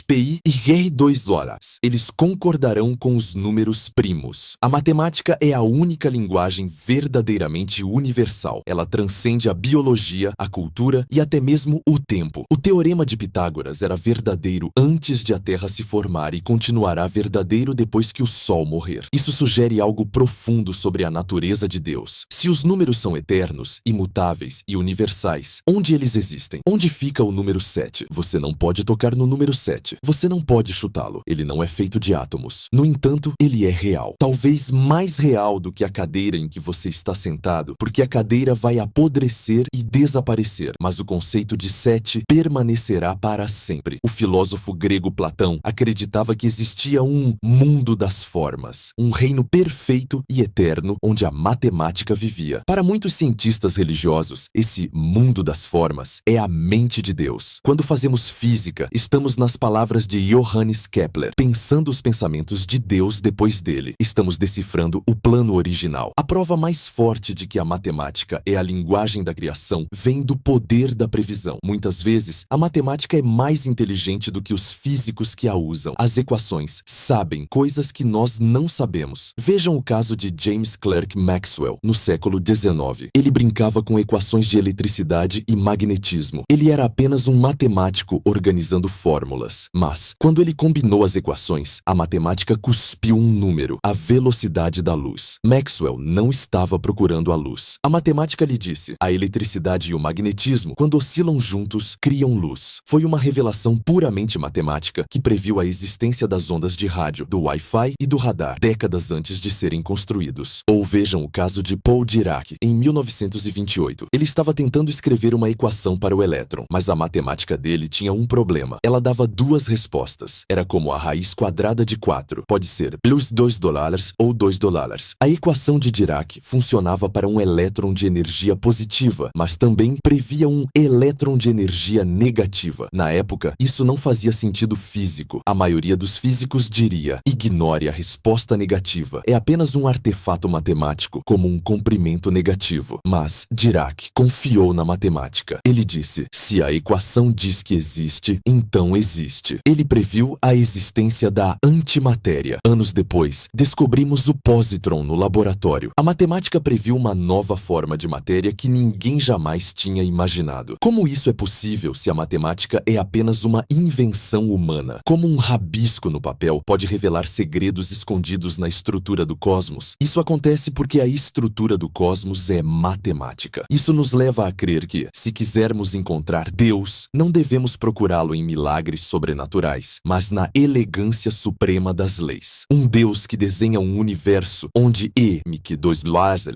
S1: pi e $2. Eles concordarão com os números primos. A matemática é a única linguagem verdadeiramente universal. Ela transcende a biologia, a cultura e até mesmo o tempo. O teorema de Pitágoras era verdadeiro antes de a Terra se formar e continuará verdadeiro depois que o Sol morrer. Isso sugere algo profundo sobre a natureza de Deus. Se os números são eternos, imutáveis e universais, onde eles existem? Onde fica o número 7? Você não pode tocar no número 7. Você não pode chutá-lo. Ele não é feito de átomos. No entanto, ele é real. Talvez mais real do que a cadeira em que você está sentado, porque a cadeira vai apodrecer e desaparecer, mas o conceito de 7 permanecerá para sempre. O filósofo grego Platão acreditava que existia um mundo das formas, um reino perfeito e eterno onde a matemática vivia. Para muitos cientistas religiosos, esse mundo das formas é a mente de Deus. Quando fazemos física, estamos nas palavras de Johannes Kepler, pensando os pensamentos de Deus depois dele. Estamos decifrando o plano original. A prova mais forte de que a matemática é a linguagem da criação vem do poder da previsão. Muitas vezes, a matemática é mais inteligente do que os físicos que a usam. As equações sabem coisas que nós não sabemos. Vejam o caso de James Clerk Maxwell, no século XIX. Ele brincava com equações de eletricidade e magnetismo. Ele era apenas um matemático organizando fórmulas. Mas, quando ele combinou as equações, a matemática cuspiu um número, a velocidade da luz. Maxwell não estava procurando a luz. A matemática lhe disse: a eletricidade e o magnetismo, quando oscilam juntos, criam luz. Foi uma revelação puramente matemática que previu a existência das ondas de rádio, do Wi-Fi e do radar, décadas antes de serem construídos. Ou vejam o caso de Paul Dirac, em 1928. Ele estava tentando escrever uma equação para o elétron, mas a matemática dele tinha um problema. Ela dava duas respostas. Era como a raiz quadrada de 4. Pode ser plus $2 ou $2. A equação de Dirac funcionava para um elétron de energia positiva, mas também previa um elétron de energia negativa. Na época, isso não fazia sentido físico. A maioria dos físicos diria: ignore a resposta negativa. É apenas um artefato matemático, como um comprimento negativo. Mas Dirac confiou na matemática. Ele disse: se a equação diz que existe, então existe. Ele previu a existência da antimatéria. Anos depois, descobrimos o positron no laboratório. A matemática previu uma nova forma de matéria que ninguém jamais tinha imaginado. Como isso é possível se a matemática é apenas uma invenção humana? Como um rabisco no papel pode revelar segredos escondidos na estrutura do cosmos? Isso acontece porque a estrutura do cosmos é matemática. Isso nos leva a crer que, se quisermos encontrar Deus, não devemos procurá-lo em milagres sobrenaturais, mas na elegância suprema das leis. Um Deus que desenha um universo onde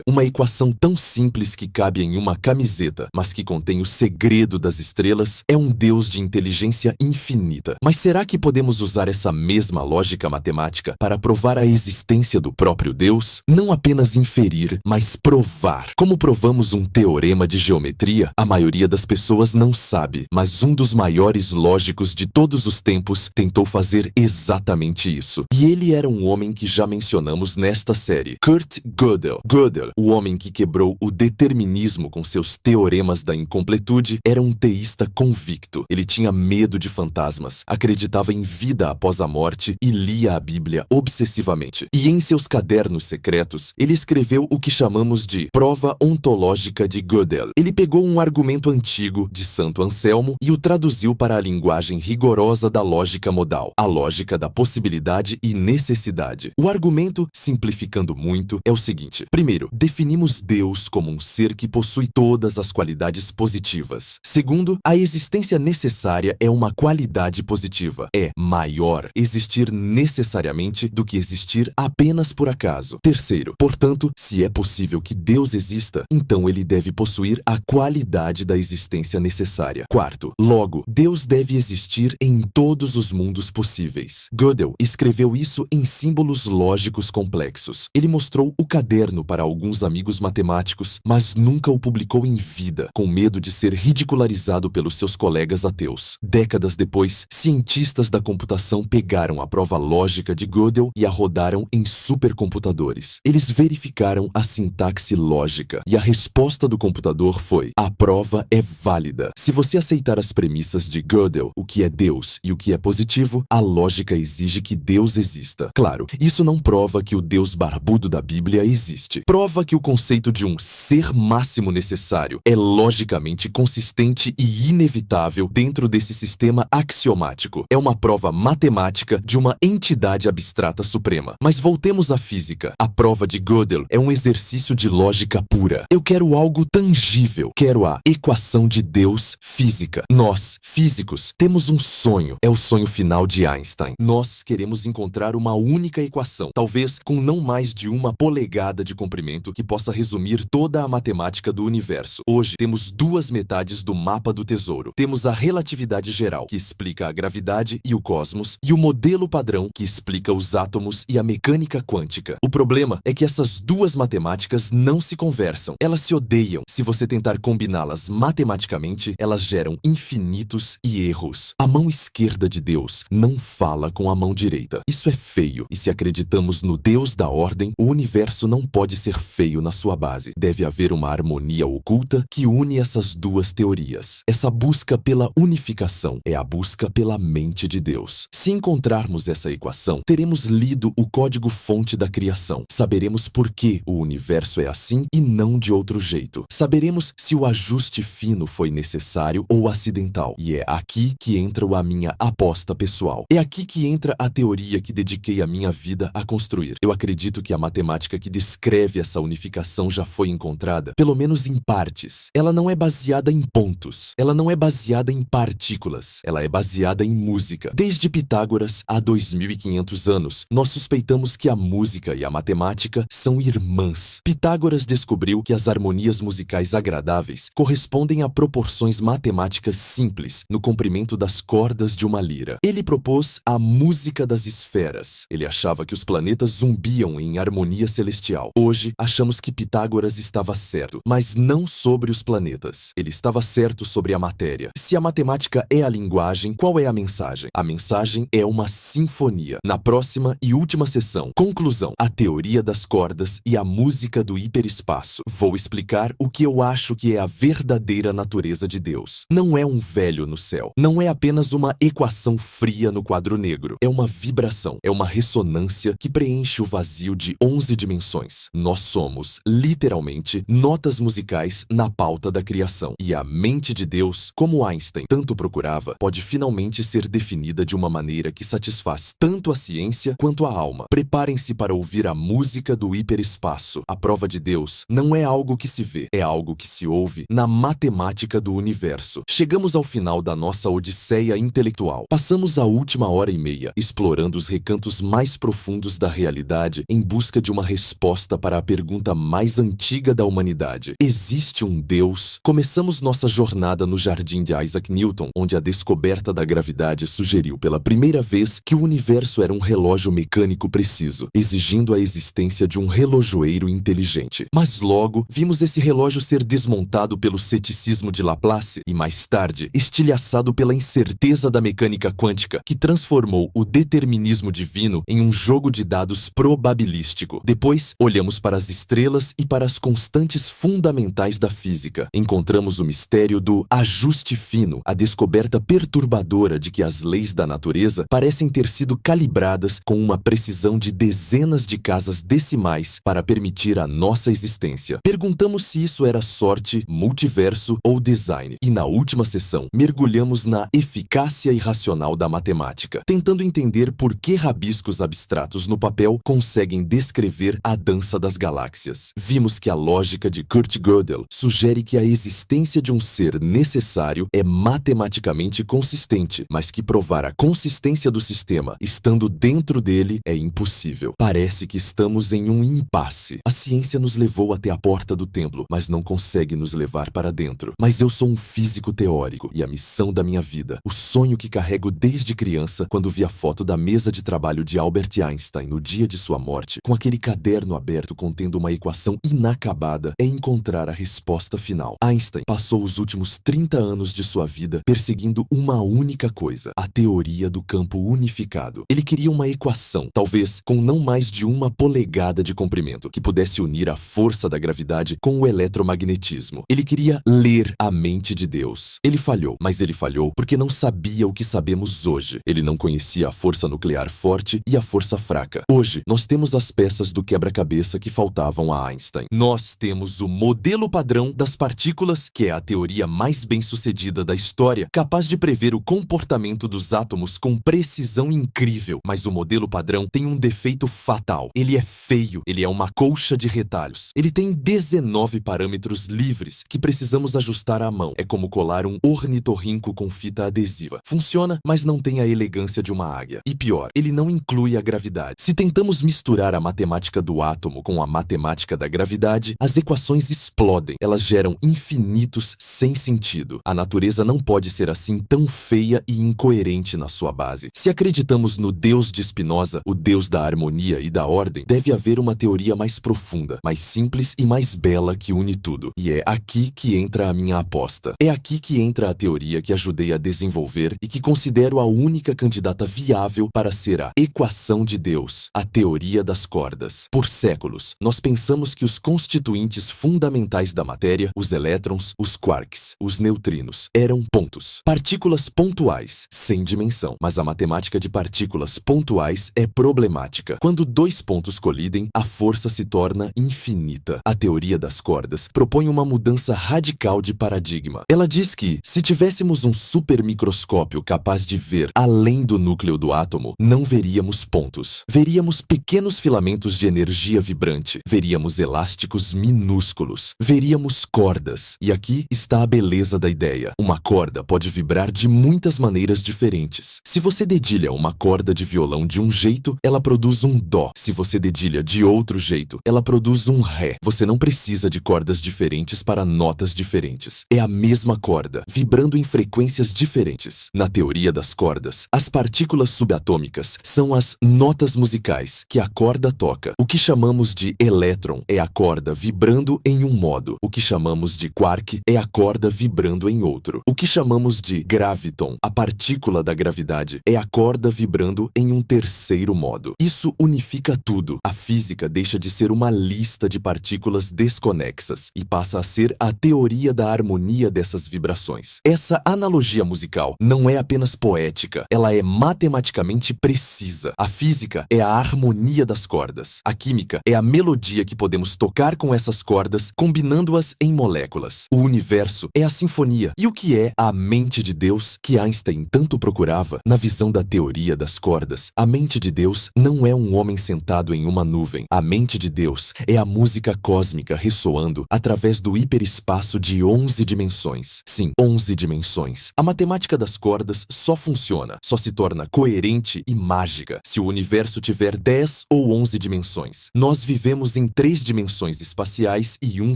S1: uma equação tão simples que cabe em uma camiseta, mas que contém o segredo das estrelas, é um Deus de inteligência infinita. Mas será que podemos usar essa mesma lógica matemática para provar a existência do próprio Deus? Não apenas inferir, mas provar. Como provamos um teorema de geometria? A maioria das pessoas não sabe, mas um dos maiores lógicos de todos os tempos tentou fazer exatamente isso. E ele era um homem que já mencionamos nesta série, Kurt Gödel. Gödel, o homem que quebrou o determinismo com seus teoremas da incompletude, era um teísta convicto. Ele tinha medo de fantasmas, acreditava em vida após a morte e lia a Bíblia obsessivamente. E em seus cadernos secretos, ele escreveu o que chamamos de prova ontológica de Gödel. Ele pegou um argumento antigo de Santo Anselmo e o traduziu para a linguagem rigorosa da lógica modal, a lógica da possibilidade e necessidade. O argumento, simplificando muito, é o seguinte: primeiro, definimos Deus como um ser que possui todas as qualidades positivas. Segundo, a existência necessária é uma qualidade positiva. É maior existir necessariamente do que existir apenas por acaso. Terceiro, portanto, se é possível que Deus exista, então ele deve possuir a qualidade da existência necessária. Quarto, logo, Deus deve existir em todos os mundos possíveis. Gödel escreveu isso em símbolos lógicos complexos. Ele mostrou o caderno para alguns amigos matemáticos, mas nunca o publicou em vida, com medo de ser ridicularizado pelos seus colegas ateus. Décadas depois, cientistas da computação pegaram a prova lógica de Gödel e a rodaram em supercomputadores. Eles verificaram a sintaxe lógica, e a resposta do computador foi: a prova é válida. Se você aceitar as premissas de Gödel, o que é Deus e o que é positivo, a lógica exige que Deus exista. Claro, isso não prova que o Deus barbudo da Bíblia existe. Prova que o conceito de um ser máximo necessário é logicamente consistente e inevitável dentro desse sistema axiomático. É uma prova matemática de uma entidade abstrata suprema. Mas voltemos à física. A prova de Gödel é um exercício de lógica pura. Eu quero algo tangível. Quero a equação de Deus física. Nós, físicos, temos um sonho. É o sonho final de Einstein. Nós queremos encontrar uma única equação, talvez com não mais de 1 polegada de comprimento, que possa resumir toda a matemática do universo. Hoje temos 2 metades do mapa do tesouro. Temos a relatividade geral, que explica a gravidade e o cosmos, e o modelo padrão, que explica os átomos e a mecânica quântica. O problema é que essas 2 matemáticas não se conversam. Elas se odeiam. Se você tentar combiná-las matematicamente, elas geram infinitos e erros. A mão esquerda de Deus não fala com a mão direita. Isso é feio. E se acreditamos no Deus da ordem, o universo não pode ser feio na sua base. Deve haver uma harmonia oculta que une essas 2 teorias. Essa busca pela unificação é a busca pela mente de Deus. Se encontrarmos essa equação, teremos lido o código-fonte da criação. Saberemos por que o universo é assim e não de outro jeito. Saberemos se o ajuste fino foi necessário ou acidental. E é aqui que entra a minha aposta pessoal. É aqui que entra a teoria que dediquei a minha vida a construir. Eu acredito que a matemática que descreve essa unificação já foi encontrada, pelo menos em partes. Ela não é baseada em pontos. Ela não é baseada em partículas. Ela é baseada em música. Desde Pitágoras, há 2500 anos, nós suspeitamos que a música e a matemática são irmãs. Pitágoras descobriu que as harmonias musicais agradáveis correspondem a proporções matemáticas simples no comprimento das cordas de uma lira. Ele propôs a música das esferas. Ele achava que os planetas zumbiam em harmonia celestial. Hoje, achamos que Pitágoras estava certo, mas não sobre os planetas. Ele estava certo sobre a matéria. Se a matemática é a linguagem, qual é a mensagem? A mensagem é uma sinfonia. Na próxima e última sessão, conclusão, a teoria das cordas e a música do hiperespaço. Vou explicar o que eu acho que é a verdadeira natureza de Deus. Não é um velho no céu. Não é apenas uma equação fria no quadro negro. É uma vibração. É uma ressonância que preenche o vazio de 11 dimensões. Nós somos, literalmente, notas musicais na pauta da criação. E a mente de Deus, como Einstein tanto procurava, pode finalmente ser definida de uma maneira que satisfaz tanto a ciência quanto a alma. Preparem-se para ouvir a música do hiperespaço. A prova de Deus não é algo que se vê, é algo que se ouve na matemática do universo. Chegamos ao final da nossa odisseia intelectual. Passamos a última hora e meia explorando os recantos mais profundos da realidade em busca de uma resposta para a pergunta mais antiga da humanidade. Existe um Deus? Começamos nossa jornada no jardim de Isaac Newton, onde a descoberta da gravidade sugeriu pela primeira vez que o universo era um relógio mecânico preciso, exigindo a existência de um relojoeiro inteligente. Mas logo, vimos esse relógio ser desmontado pelo ceticismo de Laplace e, mais tarde, estilhaçado pela incerteza da mecânica quântica, que transformou o determinismo divino em um jogo de dados probabilístico. Depois, olhamos para as estrelas e para as constantes fundamentais da física. Encontramos o mistério do ajuste fino, a descoberta perturbadora de que as leis da natureza parecem ter sido calibradas com uma precisão de dezenas de casas decimais para permitir a nossa existência. Perguntamos se isso era sorte, multiverso ou design. E na última sessão, mergulhamos na eficácia irracional da matemática, tentando entender por que rabiscos abstratos no papel conseguem descrever a dança das galáxias. Vimos que a lógica de Kurt Gödel sugere que a existência de um ser necessário é matematicamente consistente, mas que provar a consistência do sistema estando dentro dele é impossível. Parece que estamos em um impasse. A ciência nos levou até a porta do templo, mas não consegue nos levar para dentro. Mas eu sou um físico teórico e a missão da minha vida, o sonho que carrego desde criança quando vi a foto da mesa de trabalho de Albert Einstein no dia de sua morte, com aquele caderno aberto contendo uma equação inacabada, é encontrar a resposta final. Einstein passou os últimos 30 anos de sua vida perseguindo uma única coisa, a teoria do campo unificado. Ele queria uma equação, talvez com não mais de 1 polegada de comprimento, que pudesse unir a força da gravidade com o eletromagnetismo. Ele queria ler ler a mente de Deus. Ele falhou, mas ele falhou porque não sabia o que sabemos hoje. Ele não conhecia a força nuclear forte e a força fraca. Hoje, nós temos as peças do quebra-cabeça que faltavam a Einstein. Nós temos o modelo padrão das partículas, que é a teoria mais bem-sucedida da história, capaz de prever o comportamento dos átomos com precisão incrível. Mas o modelo padrão tem um defeito fatal. Ele é feio, ele é uma colcha de retalhos. Ele tem 19 parâmetros livres que precisamos ajustar à mão. É como colar um ornitorrinco com fita adesiva. Funciona, mas não tem a elegância de uma águia. E pior, ele não inclui a gravidade. Se tentamos misturar a matemática do átomo com a matemática da gravidade, as equações explodem. Elas geram infinitos sem sentido. A natureza não pode ser assim tão feia e incoerente na sua base. Se acreditamos no Deus de Spinoza, o Deus da harmonia e da ordem, deve haver uma teoria mais profunda, mais simples e mais bela que une tudo. E é aqui que entra a minha aposta. É aqui que entra a teoria que ajudei a desenvolver e que considero a única candidata viável para ser a equação de Deus, a teoria das cordas. Por séculos, nós pensamos que os constituintes fundamentais da matéria, os elétrons, os quarks, os neutrinos, eram pontos, partículas pontuais, sem dimensão. Mas a matemática de partículas pontuais é problemática. Quando dois pontos colidem, a força se torna infinita. A teoria das cordas propõe uma mudança radical de paradigma. Ela diz que, se tivéssemos um supermicroscópio capaz de ver além do núcleo do átomo, não veríamos pontos. Veríamos pequenos filamentos de energia vibrante. Veríamos elásticos minúsculos. Veríamos cordas. E aqui está a beleza da ideia. Uma corda pode vibrar de muitas maneiras diferentes. Se você dedilha uma corda de violão de um jeito, ela produz um dó. Se você dedilha de outro jeito, ela produz um ré. Você não precisa de cordas diferentes para notas diferentes. É a mesma corda, vibrando em frequências diferentes. Na teoria das cordas, as partículas subatômicas são as notas musicais que a corda toca. O que chamamos de elétron é a corda vibrando em um modo. O que chamamos de quark é a corda vibrando em outro. O que chamamos de graviton, a partícula da gravidade, é a corda vibrando em um terceiro modo. Isso unifica tudo. A física deixa de ser uma lista de partículas desconexas e passa a ser a teoria da harmonia dessas vibrações. Essa analogia musical não é apenas poética, ela é matematicamente precisa. A física é a harmonia das cordas. A química é a melodia que podemos tocar com essas cordas, combinando-as em moléculas. O universo é a sinfonia. E o que é a mente de Deus que Einstein tanto procurava na visão da teoria das cordas? A mente de Deus não é um homem sentado em uma nuvem. A mente de Deus é a música cósmica ressoando através do hiperespaço de 11 dimensões. Sim, 11 dimensões. A matemática das cordas só funciona, só se torna coerente e mágica se o universo tiver 10 ou 11 dimensões. Nós vivemos em 3 dimensões espaciais e 1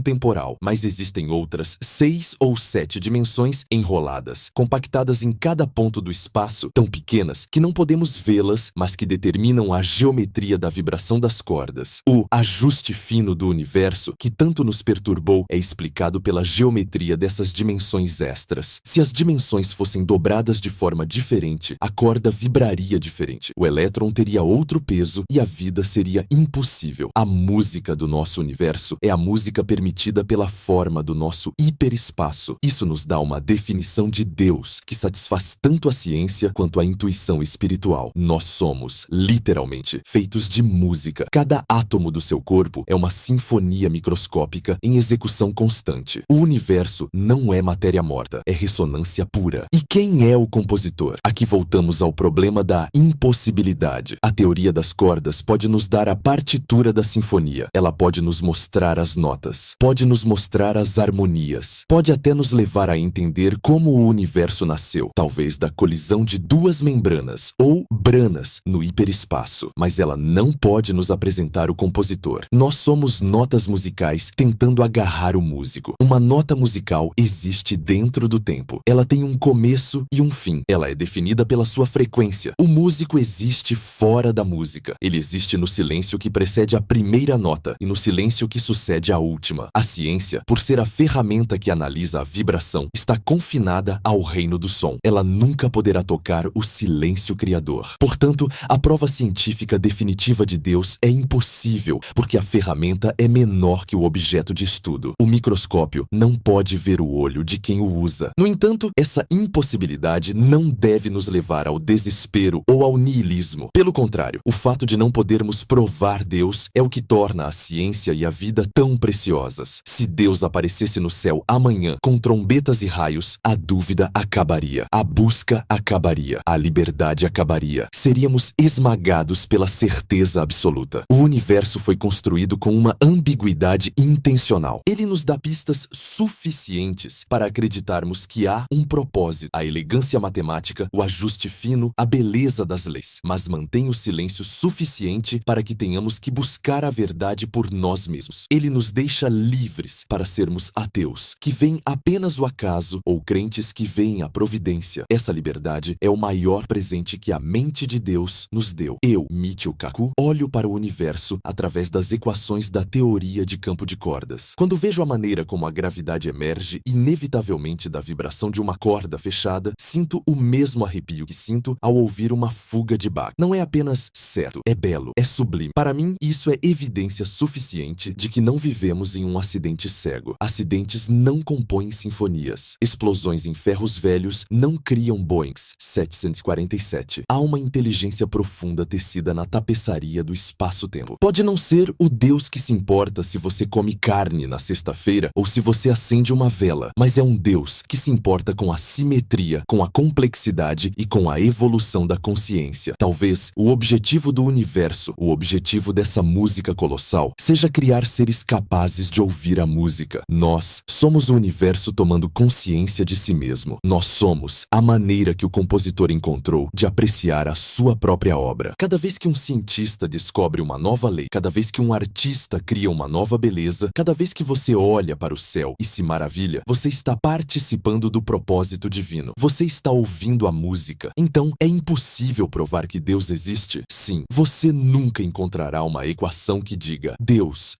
S1: temporal, mas existem outras 6 ou 7 dimensões enroladas, compactadas em cada ponto do espaço, tão pequenas que não podemos vê-las, mas que determinam a geometria da vibração das cordas. O ajuste fino do universo, que tanto nos perturbou, é explicado pela geometria dessas dimensões extras. Se as dimensões fossem dobradas de forma diferente, a corda vibraria diferente. O elétron teria outro peso e a vida seria impossível. A música do nosso universo é a música permitida pela forma do nosso hiperespaço. Isso nos dá uma definição de Deus que satisfaz tanto a ciência quanto a intuição espiritual. Nós somos, literalmente, feitos de música. Cada átomo do seu corpo é uma sinfonia microscópica em execução constante. O universo não é matéria morta, é ressonância pura. E quem é o compositor? Aqui voltamos ao problema da impossibilidade. A teoria das cordas pode nos dar a partitura da sinfonia. Ela pode nos mostrar as notas, pode nos mostrar as harmonias, pode até nos levar a entender como o universo nasceu, talvez da colisão de duas membranas ou branas no hiperespaço, mas ela não pode nos apresentar o compositor. Nós somos notas musicais tentando agarrar o músico. Uma nota musical existe dentro do tempo. Ela tem um começo e um fim. Ela é definida pela sua frequência. O músico existe fora da música. Ele existe no silêncio que precede a primeira nota e no silêncio que sucede à última. A ciência, por ser a ferramenta que analisa a vibração, está confinada ao reino do som. Ela nunca poderá tocar o silêncio criador. Portanto, a prova científica definitiva de Deus é impossível, porque a ferramenta é menor que o objeto de estudo. O microscópio não pode pode ver o olho de quem o usa. No entanto, essa impossibilidade não deve nos levar ao desespero ou ao niilismo. Pelo contrário, o fato de não podermos provar Deus é o que torna a ciência e a vida tão preciosas. Se Deus aparecesse no céu amanhã com trombetas e raios, a dúvida acabaria, a busca acabaria, a liberdade acabaria. Seríamos esmagados pela certeza absoluta. O universo foi construído com uma ambiguidade intencional. Ele nos dá pistas suficientes para acreditarmos que há um propósito, a elegância matemática, o ajuste fino, a beleza das leis, mas mantém o silêncio suficiente para que tenhamos que buscar a verdade por nós mesmos. Ele nos deixa livres para sermos ateus, que veem apenas o acaso, ou crentes que veem a providência. Essa liberdade é o maior presente que a mente de Deus nos deu. Eu, Michio Kaku, olho para o universo através das equações da teoria de campo de cordas. Quando vejo a maneira como a gravidade emerge inevitavelmente da vibração de uma corda fechada, sinto o mesmo arrepio que sinto ao ouvir uma fuga de Bach. Não é apenas certo, é belo, é sublime. Para mim, isso é evidência suficiente de que não vivemos em um acidente cego. Acidentes não compõem sinfonias. Explosões em ferros velhos não criam Boeings 747. Há uma inteligência profunda tecida na tapeçaria do espaço-tempo. Pode não ser o Deus que se importa se você come carne na sexta-feira ou se você acende uma vela, mas é um Deus que se importa com a simetria, com a complexidade e com a evolução da consciência. Talvez o objetivo do universo, o objetivo dessa música colossal, seja criar seres capazes de ouvir a música. Nós somos o universo tomando consciência de si mesmo. Nós somos a maneira que o compositor encontrou de apreciar a sua própria obra. Cada vez que um cientista descobre uma nova lei, cada vez que um artista cria uma nova beleza, cada vez que você olha para o céu e se maravilha, você está participando do propósito divino. Você está ouvindo a música. Então, é impossível provar que Deus existe? Sim, você nunca encontrará uma equação que diga Deus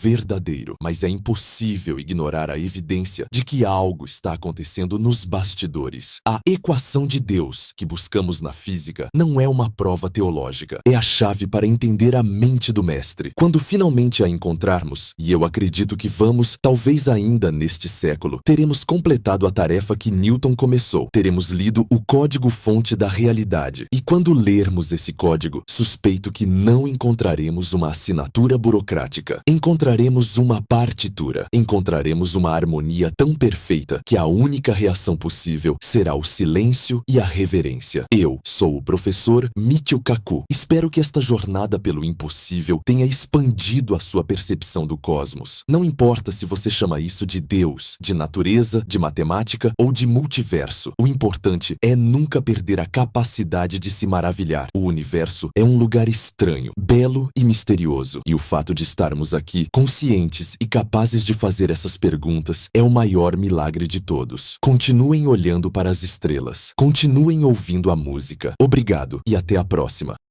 S1: verdadeiro, mas é impossível ignorar a evidência de que algo está acontecendo nos bastidores. A equação de Deus que buscamos na física não é uma prova teológica, é a chave para entender a mente do mestre. Quando finalmente a encontrarmos, e eu acredito que vamos, talvez ainda neste século, teremos completado a tarefa que Newton começou. Teremos lido o código-fonte da realidade. E quando lermos esse código, suspeito que não encontraremos uma assinatura burocrática. Encontraremos uma partitura. Encontraremos uma harmonia tão perfeita que a única reação possível será o silêncio e a reverência. Eu sou o professor Michio Kaku. Espero que esta jornada pelo impossível tenha expandido a sua percepção do cosmos. Não importa se você chama isso de Deus, de natureza, de matemática ou de multiverso. O importante é nunca perder a capacidade de se maravilhar. O universo é um lugar estranho, belo e misterioso. E o fato de estarmos aqui, conscientes e capazes de fazer essas perguntas, é o maior milagre de todos. Continuem olhando para as estrelas. Continuem ouvindo a música. Obrigado e até a próxima.